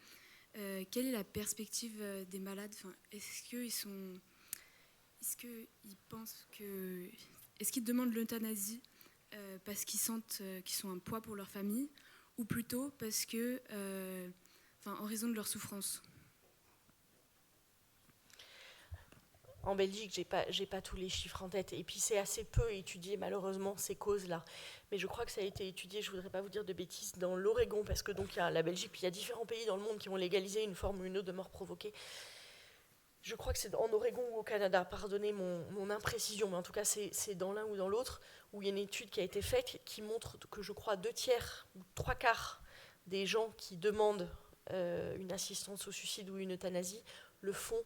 quelle est la perspective des malades? Est-ce qu'ils demandent l'euthanasie parce qu'ils sentent qu'ils sont un poids pour leur famille, ou plutôt parce que, en raison de leur souffrance? En Belgique, j'ai pas tous les chiffres en tête, et puis c'est assez peu étudié malheureusement ces causes-là. Mais je crois que ça a été étudié, je voudrais pas vous dire de bêtises, dans l'Oregon, parce que donc il y a la Belgique, puis il y a différents pays dans le monde qui ont légalisé une forme ou une autre de mort provoquée. Je crois que c'est en Oregon ou au Canada, pardonnez mon imprécision, mais en tout cas c'est dans l'un ou dans l'autre, où il y a une étude qui a été faite qui montre que je crois 2/3 ou 3/4 des gens qui demandent une assistance au suicide ou une euthanasie le font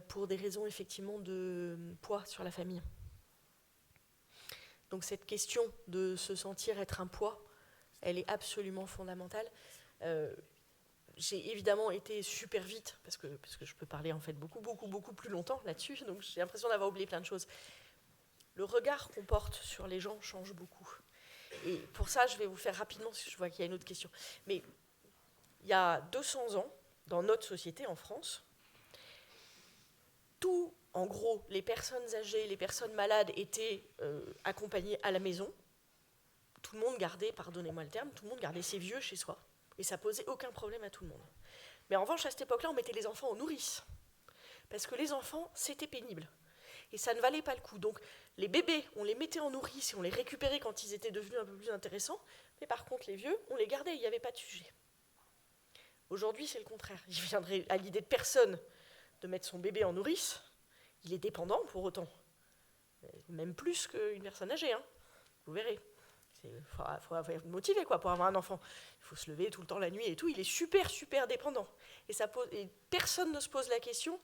pour des raisons effectivement de poids sur la famille. Donc cette question de se sentir être un poids, elle est absolument fondamentale. J'ai évidemment été super vite, parce que je peux parler en fait beaucoup plus longtemps là-dessus, donc j'ai l'impression d'avoir oublié plein de choses. Le regard qu'on porte sur les gens change beaucoup. Et pour ça, je vais vous faire rapidement, parce que je vois qu'il y a une autre question. Mais il y a 200 ans, dans notre société en France, en gros, les personnes âgées, les personnes malades étaient accompagnées à la maison. Tout le monde gardait, pardonnez-moi le terme, tout le monde gardait ses vieux chez soi. Et ça posait aucun problème à tout le monde. Mais en revanche, à cette époque-là, on mettait les enfants en nourrice. Parce que les enfants, c'était pénible. Et ça ne valait pas le coup. Donc, les bébés, on les mettait en nourrice et on les récupérait quand ils étaient devenus un peu plus intéressants. Mais par contre, les vieux, on les gardait, il n'y avait pas de sujet. Aujourd'hui, c'est le contraire. Il viendrait à l'idée de personne de mettre son bébé en nourrice. Il est dépendant pour autant. Même plus qu'une personne âgée, hein. Vous verrez. Il faut être motivé pour avoir un enfant. Il faut se lever tout le temps la nuit et tout. Il est super dépendant. Et personne ne se pose la question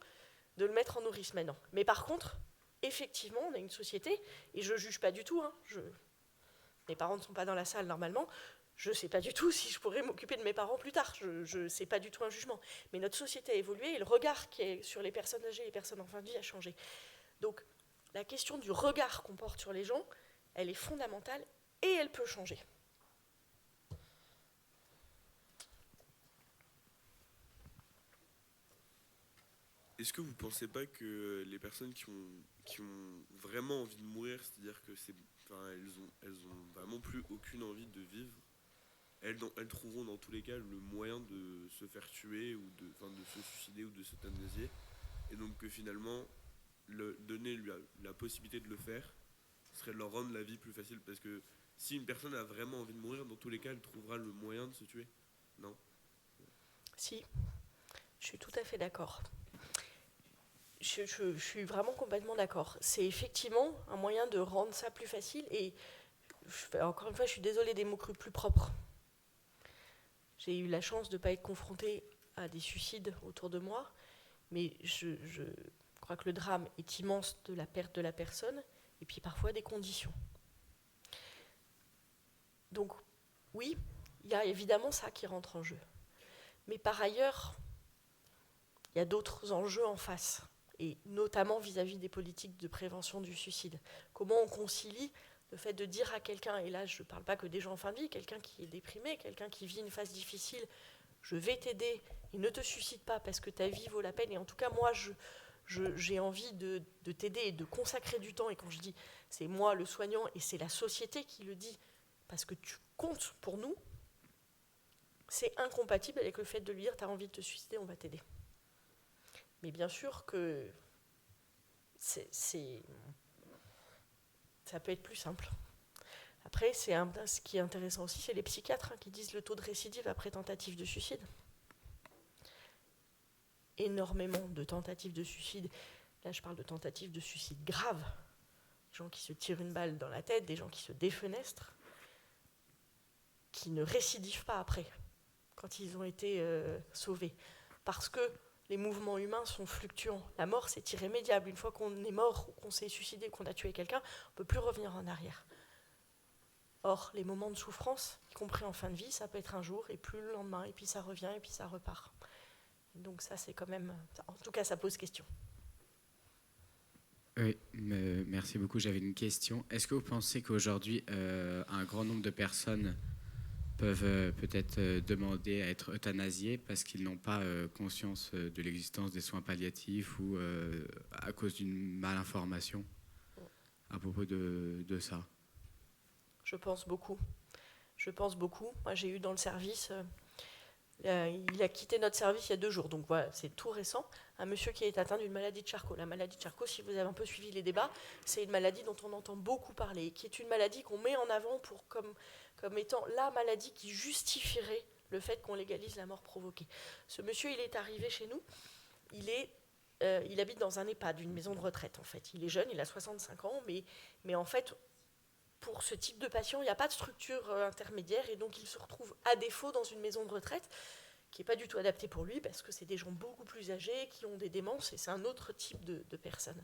de le mettre en nourrice maintenant. Mais par contre, effectivement, on a une société, et je ne juge pas du tout. Mes parents ne sont pas dans la salle normalement. Je ne sais pas du tout si je pourrais m'occuper de mes parents plus tard. C'est pas du tout un jugement. Mais notre société a évolué et le regard qui est sur les personnes âgées et les personnes en fin de vie a changé. Donc, la question du regard qu'on porte sur les gens, elle est fondamentale et elle peut changer. Est-ce que vous ne pensez pas que les personnes qui ont vraiment envie de mourir, c'est-à-dire que elles ont vraiment plus aucune envie de vivre, elles trouveront dans tous les cas le moyen de se faire tuer ou de se suicider ou de s'euthanasier, et donc que finalement donner la possibilité de le faire serait de leur rendre la vie plus facile, parce que si une personne a vraiment envie de mourir, dans tous les cas elle trouvera le moyen de se tuer. Non ? Si, je suis tout à fait d'accord. Je suis vraiment complètement d'accord. C'est effectivement un moyen de rendre ça plus facile, et encore une fois, je suis désolée des mots crus, plus propres. J'ai eu la chance de ne pas être confrontée à des suicides autour de moi, mais je crois que le drame est immense de la perte de la personne, et puis parfois des conditions. Donc oui, il y a évidemment ça qui rentre en jeu. Mais par ailleurs, il y a d'autres enjeux en face, et notamment vis-à-vis des politiques de prévention du suicide. Comment on concilie le fait de dire à quelqu'un, et là je ne parle pas que des gens en fin de vie, quelqu'un qui est déprimé, quelqu'un qui vit une phase difficile je vais t'aider et ne te suicide pas parce que ta vie vaut la peine. Et en tout cas, moi, j'ai envie de t'aider et de consacrer du temps. Et quand je dis c'est moi le soignant et c'est la société qui le dit parce que tu comptes pour nous, c'est incompatible avec le fait de lui dire t'as envie de te suicider, on va t'aider. Mais bien sûr que ça peut être plus simple. Après, ce qui est intéressant aussi, c'est les psychiatres qui disent le taux de récidive après tentative de suicide. Énormément de tentatives de suicide. Là, je parle de tentatives de suicide graves. Des gens qui se tirent une balle dans la tête, des gens qui se défenestrent, qui ne récidivent pas après, quand ils ont été sauvés. Parce que les mouvements humains sont fluctuants. La mort, c'est irrémédiable. Une fois qu'on est mort, ou qu'on s'est suicidé, qu'on a tué quelqu'un, on ne peut plus revenir en arrière. Or, les moments de souffrance, y compris en fin de vie, ça peut être un jour, et plus le lendemain, et puis ça revient, et puis ça repart. Donc ça, c'est quand même... En tout cas, ça pose question. Oui, merci beaucoup. J'avais une question. Est-ce que vous pensez qu'aujourd'hui, un grand nombre de personnes peuvent peut-être demander à être euthanasiées parce qu'ils n'ont pas conscience de l'existence des soins palliatifs ou à cause d'une malinformation à propos de ça? Je pense beaucoup. Moi, j'ai eu dans le service... il a quitté notre service il y a 2 jours, donc voilà, c'est tout récent, un monsieur qui est atteint d'une maladie de Charcot. La maladie de Charcot, si vous avez un peu suivi les débats, c'est une maladie dont on entend beaucoup parler, qui est une maladie qu'on met en avant comme étant la maladie qui justifierait le fait qu'on légalise la mort provoquée. Ce monsieur, il est arrivé chez nous, il habite dans un EHPAD, une maison de retraite en fait. Il est jeune, il a 65 ans, mais en fait... Pour ce type de patient, il n'y a pas de structure intermédiaire et donc il se retrouve à défaut dans une maison de retraite qui n'est pas du tout adaptée pour lui parce que c'est des gens beaucoup plus âgés qui ont des démences et c'est un autre type de personne.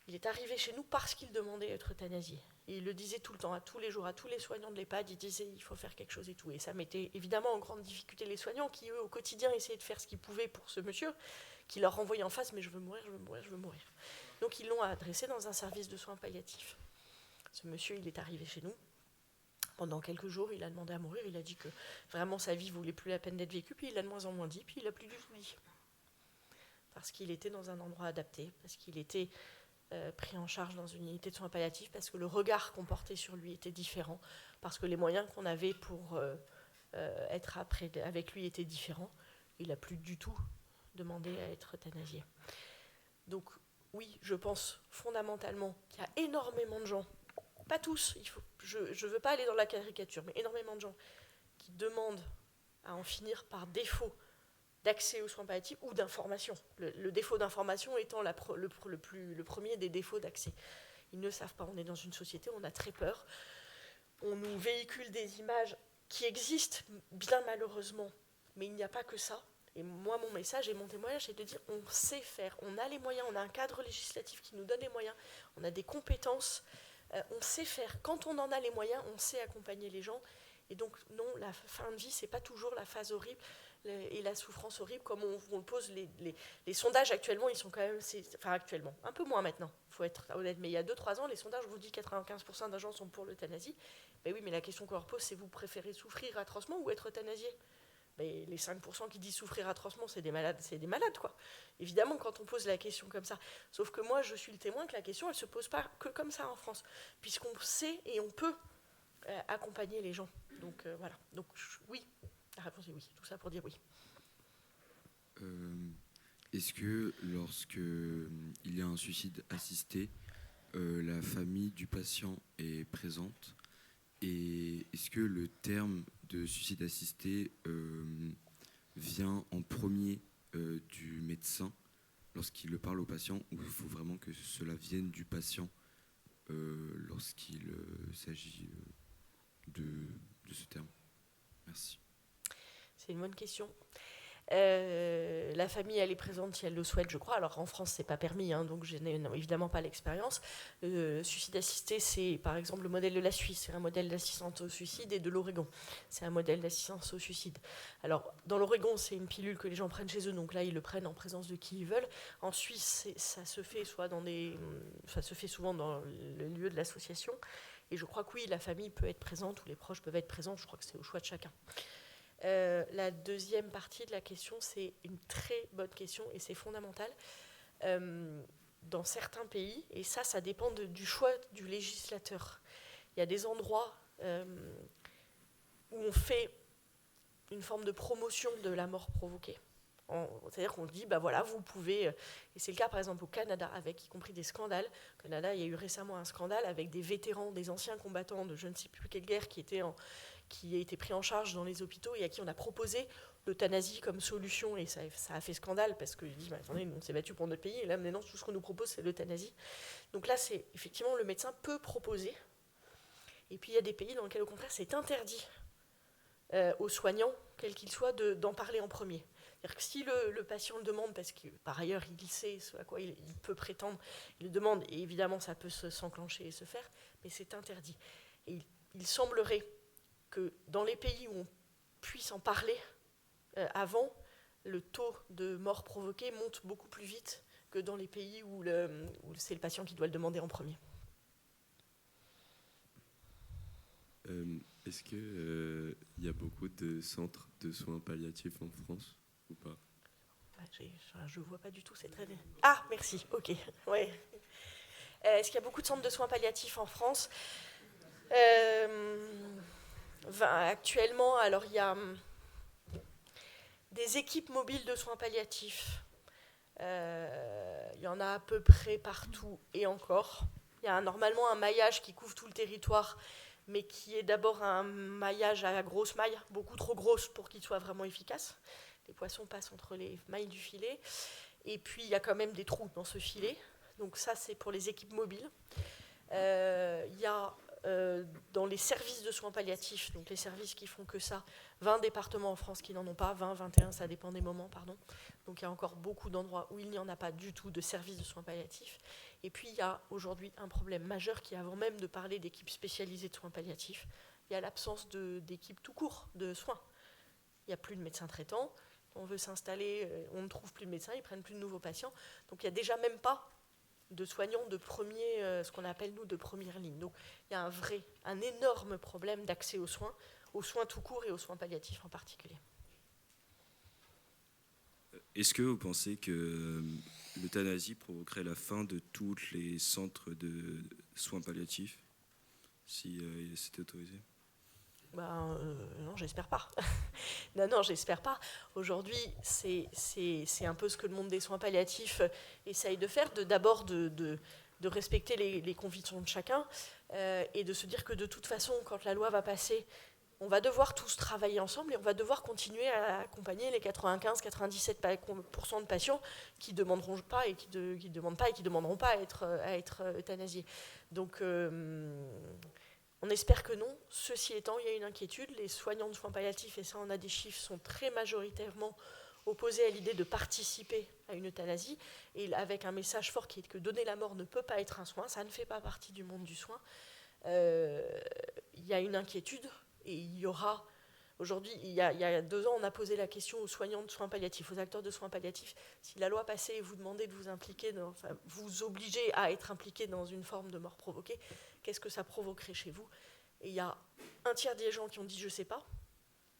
Il est arrivé chez nous parce qu'il demandait à être euthanasié. Et il le disait tout le temps, tous les jours, à tous les soignants de l'EHPAD, il disait il faut faire quelque chose et tout. Et ça mettait évidemment en grande difficulté les soignants qui, eux, au quotidien, essayaient de faire ce qu'ils pouvaient pour ce monsieur, qui leur renvoyait en face mais je veux mourir, je veux mourir, je veux mourir. Donc ils l'ont adressé dans un service de soins palliatifs. Ce monsieur, il est arrivé chez nous. Pendant quelques jours, il a demandé à mourir. Il a dit que vraiment sa vie ne valait plus la peine d'être vécue. Puis il a de moins en moins dit. Puis il n'a plus du tout dit. Parce qu'il était dans un endroit adapté. Parce qu'il était pris en charge dans une unité de soins palliatifs. Parce que le regard qu'on portait sur lui était différent. Parce que les moyens qu'on avait pour être avec lui étaient différents. Il n'a plus du tout demandé à être euthanasié. Donc oui, je pense fondamentalement qu'il y a énormément de gens, pas tous, je ne veux pas aller dans la caricature, mais énormément de gens qui demandent à en finir par défaut d'accès aux soins palliatifs ou d'information. Le défaut d'information étant le premier des défauts d'accès. Ils ne savent pas, on est dans une société, on a très peur. On nous véhicule des images qui existent, bien malheureusement, mais il n'y a pas que ça. Et moi, mon message et mon témoignage, c'est de dire on sait faire, on a les moyens, on a un cadre législatif qui nous donne les moyens, on a des compétences, on sait faire. Quand on en a les moyens, on sait accompagner les gens. Et donc, non, la fin de vie, ce n'est pas toujours la phase horrible et la souffrance horrible, comme on le pose. Les sondages, actuellement, ils sont quand même... Enfin, actuellement, un peu moins maintenant, il faut être honnête. Mais il y a 2-3 ans, les sondages vous disent 95% des gens sont pour l'euthanasie. Mais oui, mais la question qu'on leur pose, c'est vous préférez souffrir atrocement ou être euthanasié ? Mais les 5% qui disent souffrir atrocement, c'est des malades, quoi. Évidemment, quand on pose la question comme ça. Sauf que moi, je suis le témoin que la question, elle ne se pose pas que comme ça en France. Puisqu'on sait et on peut accompagner les gens. Donc, voilà. Donc, oui. La réponse est oui. Tout ça pour dire oui. Est-ce que lorsque il y a un suicide assisté, la famille du patient est présente ? Et est-ce que le terme de suicide assisté vient en premier du médecin lorsqu'il le parle au patient, ou il faut vraiment que cela vienne du patient lorsqu'il s'agit de ce terme ? Merci. C'est une bonne question. La famille, elle est présente si elle le souhaite, je crois. Alors en France, c'est pas permis, donc je n'ai évidemment pas l'expérience. Suicide assisté, c'est par exemple le modèle de la Suisse, c'est un modèle d'assistance au suicide, et de l'Oregon, c'est un modèle d'assistance au suicide. Alors dans l'Oregon, c'est une pilule que les gens prennent chez eux, donc là ils le prennent en présence de qui ils veulent. En Suisse, ça se fait souvent dans le lieu de l'association, et je crois que oui, la famille peut être présente ou les proches peuvent être présents. Je crois que c'est au choix de chacun. La deuxième partie de la question, c'est une très bonne question et c'est fondamental. Dans certains pays, et ça dépend du choix du législateur. Il y a des endroits où on fait une forme de promotion de la mort provoquée. C'est-à-dire qu'on dit, voilà, vous pouvez... Et c'est le cas, par exemple, au Canada, avec y compris des scandales. Au Canada, il y a eu récemment un scandale avec des vétérans, des anciens combattants de je ne sais plus quelle guerre qui a été pris en charge dans les hôpitaux et à qui on a proposé l'euthanasie comme solution. Et ça a fait scandale parce qu'ils disent, attendez, nous, on s'est battu pour notre pays et là, maintenant, tout ce qu'on nous propose, c'est l'euthanasie. Donc là, c'est effectivement, le médecin peut proposer. Et puis, il y a des pays dans lesquels, au contraire, c'est interdit aux soignants, quel qu'il soit, d'en parler en premier. C'est-à-dire que si le patient le demande, parce que par ailleurs il sait ce à quoi il peut prétendre, il le demande, et évidemment ça peut s'enclencher et se faire, mais c'est interdit. Et il semblerait que dans les pays où on puisse en parler avant, le taux de mort provoquée monte beaucoup plus vite que dans les pays où c'est le patient qui doit le demander en premier. Est-ce qu'il y a beaucoup de centres de soins palliatifs en France ou pas? Je ne vois pas du tout, c'est très bien. Ah, merci, ok. Ouais. Est-ce qu'il y a beaucoup de centres de soins palliatifs en France? Actuellement, alors il y a des équipes mobiles de soins palliatifs. Il y en a à peu près partout et encore. Il y a normalement un maillage qui couvre tout le territoire, mais qui est d'abord un maillage à grosse maille, beaucoup trop grosse pour qu'il soit vraiment efficace. Les poissons passent entre les mailles du filet. Et puis, il y a quand même des trous dans ce filet. Donc ça, c'est pour les équipes mobiles. Il y a dans les services de soins palliatifs, donc les services qui font que ça, 20 départements en France qui n'en ont pas, 20, 21, ça dépend des moments, pardon. Donc il y a encore beaucoup d'endroits où il n'y en a pas du tout de services de soins palliatifs. Et puis il y a aujourd'hui un problème majeur qui, avant même de parler d'équipes spécialisées de soins palliatifs, il y a l'absence d'équipes tout court de soins. Il n'y a plus de médecins traitants, on veut s'installer, on ne trouve plus de médecins, ils ne prennent plus de nouveaux patients. Donc il n'y a déjà même pas de soignants de ce qu'on appelle nous de première ligne. Donc il y a un énorme problème d'accès aux soins tout court et aux soins palliatifs en particulier. Est-ce que vous pensez que l'euthanasie provoquerait la fin de tous les centres de soins palliatifs si c'était autorisé? Non, j'espère pas. non, j'espère pas. Aujourd'hui, c'est un peu ce que le monde des soins palliatifs essaye de faire, d'abord de respecter les convictions de chacun et de se dire que de toute façon, quand la loi va passer, on va devoir tous travailler ensemble et on va devoir continuer à accompagner les 95-97% de patients qui ne demanderont pas et qui ne demanderont pas à être euthanasiés. Donc, on espère que non. Ceci étant, il y a une inquiétude. Les soignants de soins palliatifs, et ça on a des chiffres, sont très majoritairement opposés à l'idée de participer à une euthanasie, et avec un message fort qui est que donner la mort ne peut pas être un soin, ça ne fait pas partie du monde du soin. Il y a une inquiétude, et il y aura... Aujourd'hui, il y a 2 ans, on a posé la question aux soignants de soins palliatifs, aux acteurs de soins palliatifs. Si la loi passait et vous demandait de vous impliquer, vous obligez à être impliqué dans une forme de mort provoquée, qu'est-ce que ça provoquerait chez vous? Et il y a un tiers des gens qui ont dit je ne sais pas,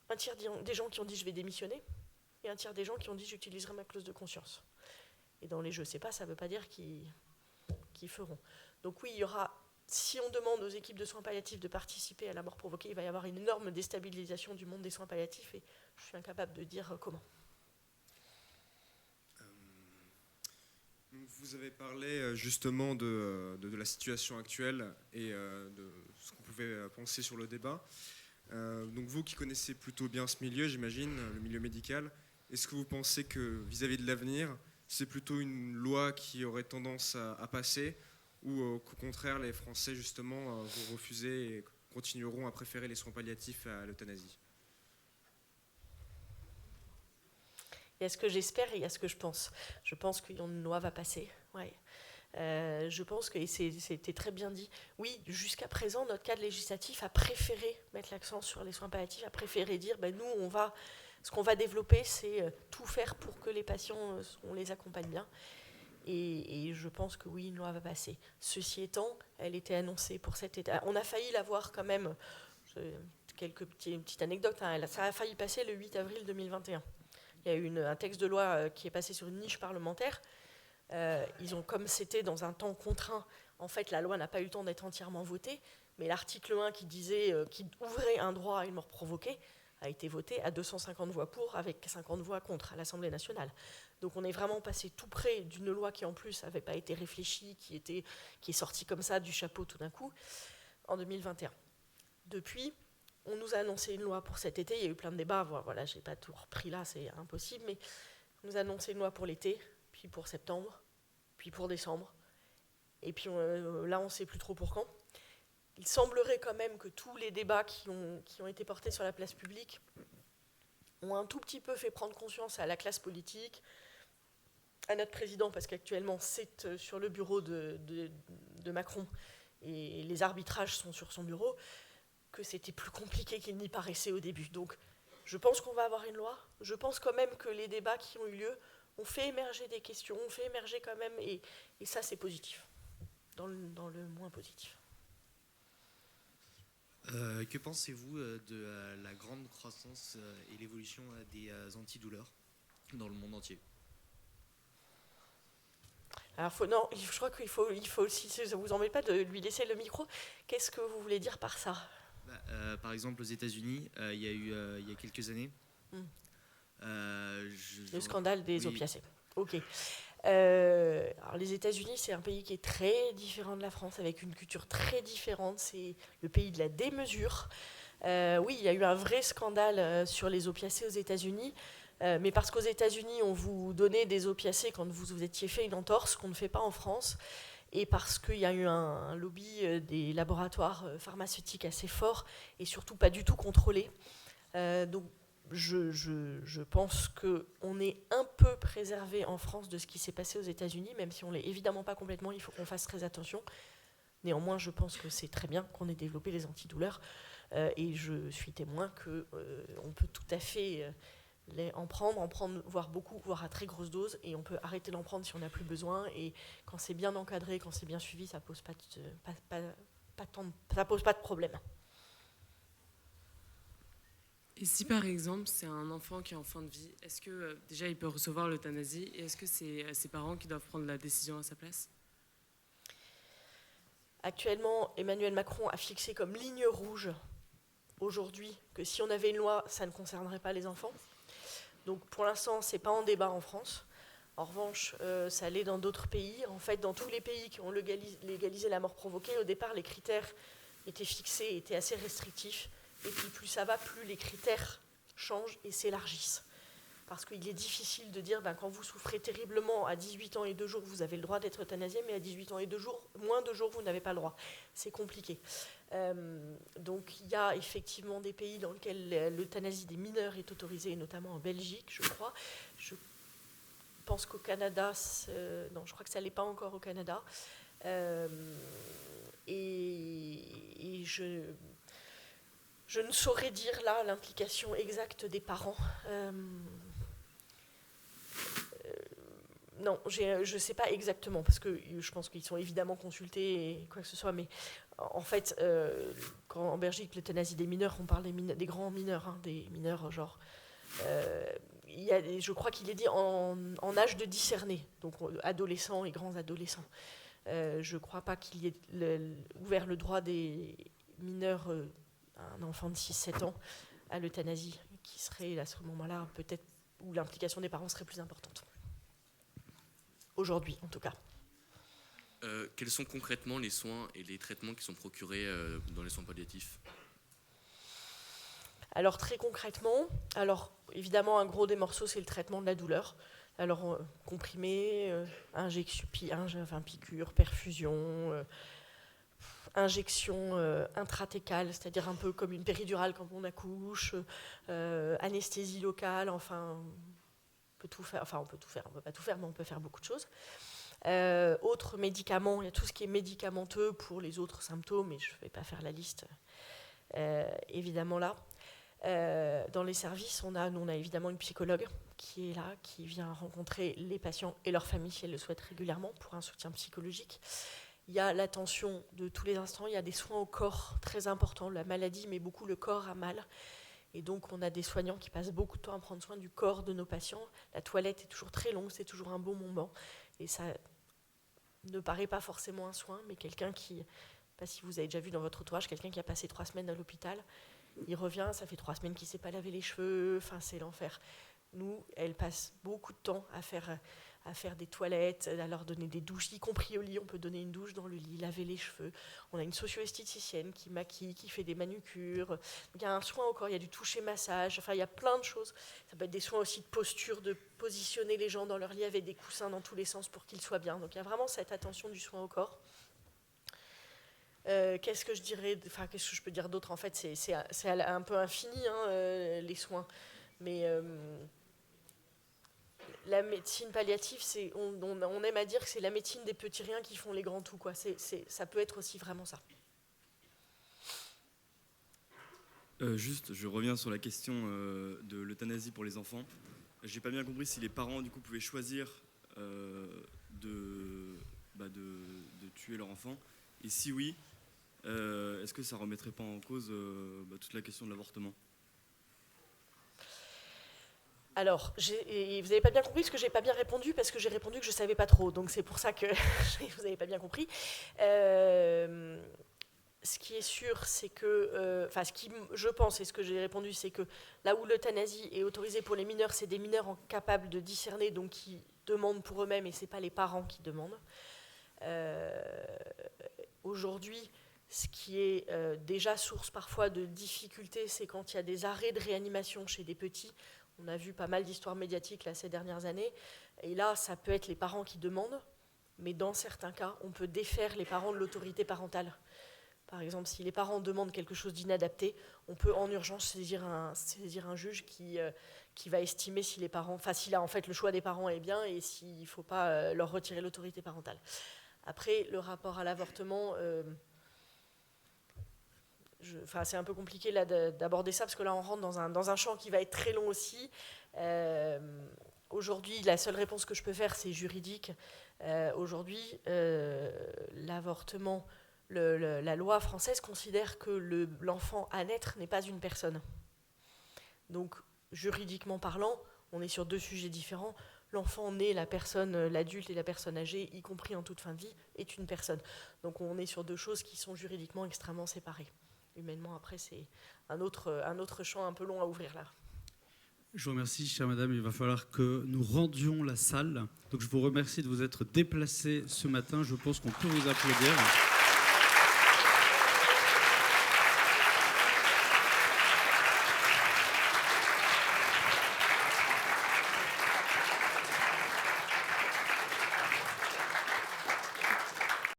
un tiers des gens qui ont dit je vais démissionner, et un tiers des gens qui ont dit j'utiliserai ma clause de conscience. Et dans les je ne sais pas, ça ne veut pas dire qu'ils feront. Donc oui, il y aura... Si on demande aux équipes de soins palliatifs de participer à la mort provoquée, il va y avoir une énorme déstabilisation du monde des soins palliatifs et je suis incapable de dire comment. Vous avez parlé justement de la situation actuelle et de ce qu'on pouvait penser sur le débat. Donc vous qui connaissez plutôt bien ce milieu, j'imagine, le milieu médical, est-ce que vous pensez que vis-à-vis de l'avenir, c'est plutôt une loi qui aurait tendance à passer ou qu'au contraire, les Français, justement, vont refuser et continueront à préférer les soins palliatifs à l'euthanasie? Il y a ce que j'espère et il y a ce que je pense. Je pense qu'une loi va passer, ouais. Je pense que, et c'était très bien dit, oui, jusqu'à présent, notre cadre législatif a préféré mettre l'accent sur les soins palliatifs, a préféré dire, nous, ce qu'on va développer, c'est tout faire pour que les patients, on les accompagne bien. Et je pense que oui, une loi va passer. Ceci étant, elle était annoncée pour cet été. On a failli l'avoir quand même, Quelques petites anecdotes. Hein. Ça a failli passer le 8 avril 2021. Il y a eu un texte de loi qui est passé sur une niche parlementaire. Comme c'était dans un temps contraint, en fait, la loi n'a pas eu le temps d'être entièrement votée, mais l'article 1 qui ouvrait un droit à une mort provoquée a été voté à 250 voix pour, avec 50 voix contre à l'Assemblée nationale. Donc on est vraiment passé tout près d'une loi qui en plus n'avait pas été réfléchie, qui est sortie comme ça du chapeau tout d'un coup, en 2021. Depuis, on nous a annoncé une loi pour cet été, il y a eu plein de débats, voilà, je n'ai pas tout repris là, c'est impossible, mais on nous a annoncé une loi pour l'été, puis pour septembre, puis pour décembre, et puis là on ne sait plus trop pour quand. Il semblerait quand même que tous les débats qui ont été portés sur la place publique ont un tout petit peu fait prendre conscience à la classe politique, à notre président, parce qu'actuellement c'est sur le bureau de Macron, et les arbitrages sont sur son bureau, que c'était plus compliqué qu'il n'y paraissait au début. Donc je pense qu'on va avoir une loi. Je pense quand même que les débats qui ont eu lieu ont fait émerger des questions, ont fait émerger quand même, et ça c'est positif, dans le moins positif. Que pensez-vous de la grande croissance et l'évolution des antidouleurs dans le monde entier ? Alors, je crois qu'il faut aussi, si ça ne vous embête pas, de lui laisser le micro. Qu'est-ce que vous voulez dire par ça ? Par exemple, aux États-Unis, il y a eu il y a quelques années. Le scandale des opiacés. Ok. Alors les États-Unis, c'est un pays qui est très différent de la France, avec une culture très différente. C'est le pays de la démesure. Oui, il y a eu un vrai scandale sur les opiacés aux États-Unis. Mais parce qu'aux États-Unis, on vous donnait des opiacés quand vous étiez fait une entorse, qu'on ne fait pas en France, et parce qu'il y a eu un lobby des laboratoires pharmaceutiques assez fort, et surtout pas du tout contrôlé. Donc je pense qu'on est un peu préservé en France de ce qui s'est passé aux États-Unis, même si on ne l'est évidemment pas complètement, il faut qu'on fasse très attention. Néanmoins, je pense que c'est très bien qu'on ait développé les antidouleurs, et je suis témoin qu'on peut tout à fait... en prendre, voire beaucoup, voire à très grosse dose, et on peut arrêter d'en prendre si on n'a plus besoin, et quand c'est bien encadré, quand c'est bien suivi, ça pose pas de problème. Et si par exemple c'est un enfant qui est en fin de vie, est-ce que déjà il peut recevoir l'euthanasie, et est-ce que c'est ses parents qui doivent prendre la décision à sa place ? Actuellement, Emmanuel Macron a fixé comme ligne rouge aujourd'hui que si on avait une loi, ça ne concernerait pas les enfants. Donc pour l'instant, ce n'est pas en débat en France. En revanche, ça l'est dans d'autres pays. En fait, dans tous les pays qui ont légalisé la mort provoquée, au départ, les critères étaient fixés, étaient assez restrictifs. Et puis plus ça va, plus les critères changent et s'élargissent. Parce qu'il est difficile de dire, quand vous souffrez terriblement, à 18 ans et 2 jours, vous avez le droit d'être euthanasié, mais à 18 ans et 2 jours, moins 2 jours, vous n'avez pas le droit. C'est compliqué. Donc il y a effectivement des pays dans lesquels l'euthanasie des mineurs est autorisée, notamment en Belgique, je crois. Je pense qu'au Canada, non, je crois que ça ne l'est pas encore au Canada. Et je ne saurais dire là l'implication exacte des parents. Non, je ne sais pas exactement, parce que je pense qu'ils sont évidemment consultés et quoi que ce soit, mais en fait, quand en Belgique, l'euthanasie des mineurs, on parle des grands mineurs, des mineurs genre... je crois qu'il est dit en âge de discerner, donc adolescents et grands adolescents. Je ne crois pas qu'il y ait ouvert le droit des mineurs, un enfant de 6-7 ans, à l'euthanasie, qui serait à ce moment-là peut-être où l'implication des parents serait plus importante. Aujourd'hui, en tout cas. Quels sont concrètement les soins et les traitements qui sont procurés dans les soins palliatifs ? Alors très concrètement, évidemment un gros des morceaux c'est le traitement de la douleur. Alors comprimé, injection, piqûre, perfusion, injection intratécale, c'est-à-dire un peu comme une péridurale quand on accouche, anesthésie locale, on peut tout faire, on peut pas tout faire, mais on peut faire beaucoup de choses. Autres médicaments, il y a tout ce qui est médicamenteux pour les autres symptômes, et je ne vais pas faire la liste évidemment là. Dans les services, on a évidemment une psychologue qui est là, qui vient rencontrer les patients et leurs familles si elles le souhaitent régulièrement pour un soutien psychologique. il y a l'attention de tous les instants, il y a des soins au corps très importants. La maladie met beaucoup le corps à mal. Et donc, on a des soignants qui passent beaucoup de temps à prendre soin du corps de nos patients. La toilette est toujours très longue, c'est toujours un bon moment. Et ça ne paraît pas forcément un soin, mais quelqu'un qui, je ne sais pas si vous avez déjà vu dans votre entourage, quelqu'un qui a passé 3 semaines à l'hôpital, il revient, ça fait 3 semaines qu'il ne s'est pas lavé les cheveux, enfin, c'est l'enfer. Nous, elle passe beaucoup de temps à faire des toilettes, à leur donner des douches, y compris au lit. On peut donner une douche dans le lit, laver les cheveux. On a une socio-esthéticienne qui maquille, qui fait des manucures. Donc, il y a un soin au corps, il y a du toucher-massage. Enfin, il y a plein de choses. Ça peut être des soins aussi de posture, de positionner les gens dans leur lit avec des coussins dans tous les sens pour qu'ils soient bien. Donc, il y a vraiment cette attention du soin au corps. Qu'est-ce que je dirais, enfin, qu'est-ce que je peux dire d'autre? En fait, c'est un peu infini, hein, les soins. Mais la médecine palliative, on aime à dire que c'est la médecine des petits riens qui font les grands tout, quoi. Ça peut être aussi vraiment ça. Juste, je reviens sur la question de l'euthanasie pour les enfants. J'ai pas bien compris si les parents du coup pouvaient choisir de tuer leur enfant. Et si oui, est-ce que ça remettrait pas en cause toute la question de l'avortement? Alors, vous n'avez pas bien compris parce que je n'ai pas bien répondu, parce que j'ai répondu que je ne savais pas trop. Donc c'est pour ça que vous n'avez pas bien compris. Ce qui est sûr, c'est que... ce qui, je pense, et ce que j'ai répondu, c'est que là où l'euthanasie est autorisée pour les mineurs, c'est des mineurs capables de discerner, donc qui demandent pour eux-mêmes, et ce n'est pas les parents qui demandent. Aujourd'hui, ce qui est déjà source parfois de difficultés, c'est quand il y a des arrêts de réanimation chez des petits. On a vu pas mal d'histoires médiatiques là, ces dernières années. Et là, ça peut être les parents qui demandent, mais dans certains cas, on peut défaire les parents de l'autorité parentale. Par exemple, si les parents demandent quelque chose d'inadapté, on peut en urgence saisir un juge qui va estimer si les parents, si là, en fait, le choix des parents est bien et s'il ne faut pas leur retirer l'autorité parentale. Après, le rapport à l'avortement... c'est un peu compliqué là, d'aborder ça parce que là on rentre dans un champ qui va être très long aussi. Aujourd'hui, la seule réponse que je peux faire, c'est juridique. Aujourd'hui, l'avortement, la loi française considère que l'enfant à naître n'est pas une personne. Donc, juridiquement parlant, on est sur 2 sujets différents. L'enfant né, l'adulte et la personne âgée, y compris en toute fin de vie, est une personne. Donc on est sur 2 choses qui sont juridiquement extrêmement séparées. Humainement, après, c'est un autre champ un peu long à ouvrir là. Je vous remercie, chère madame. Il va falloir que nous rendions la salle. Donc je vous remercie de vous être déplacée ce matin. Je pense qu'on peut vous applaudir.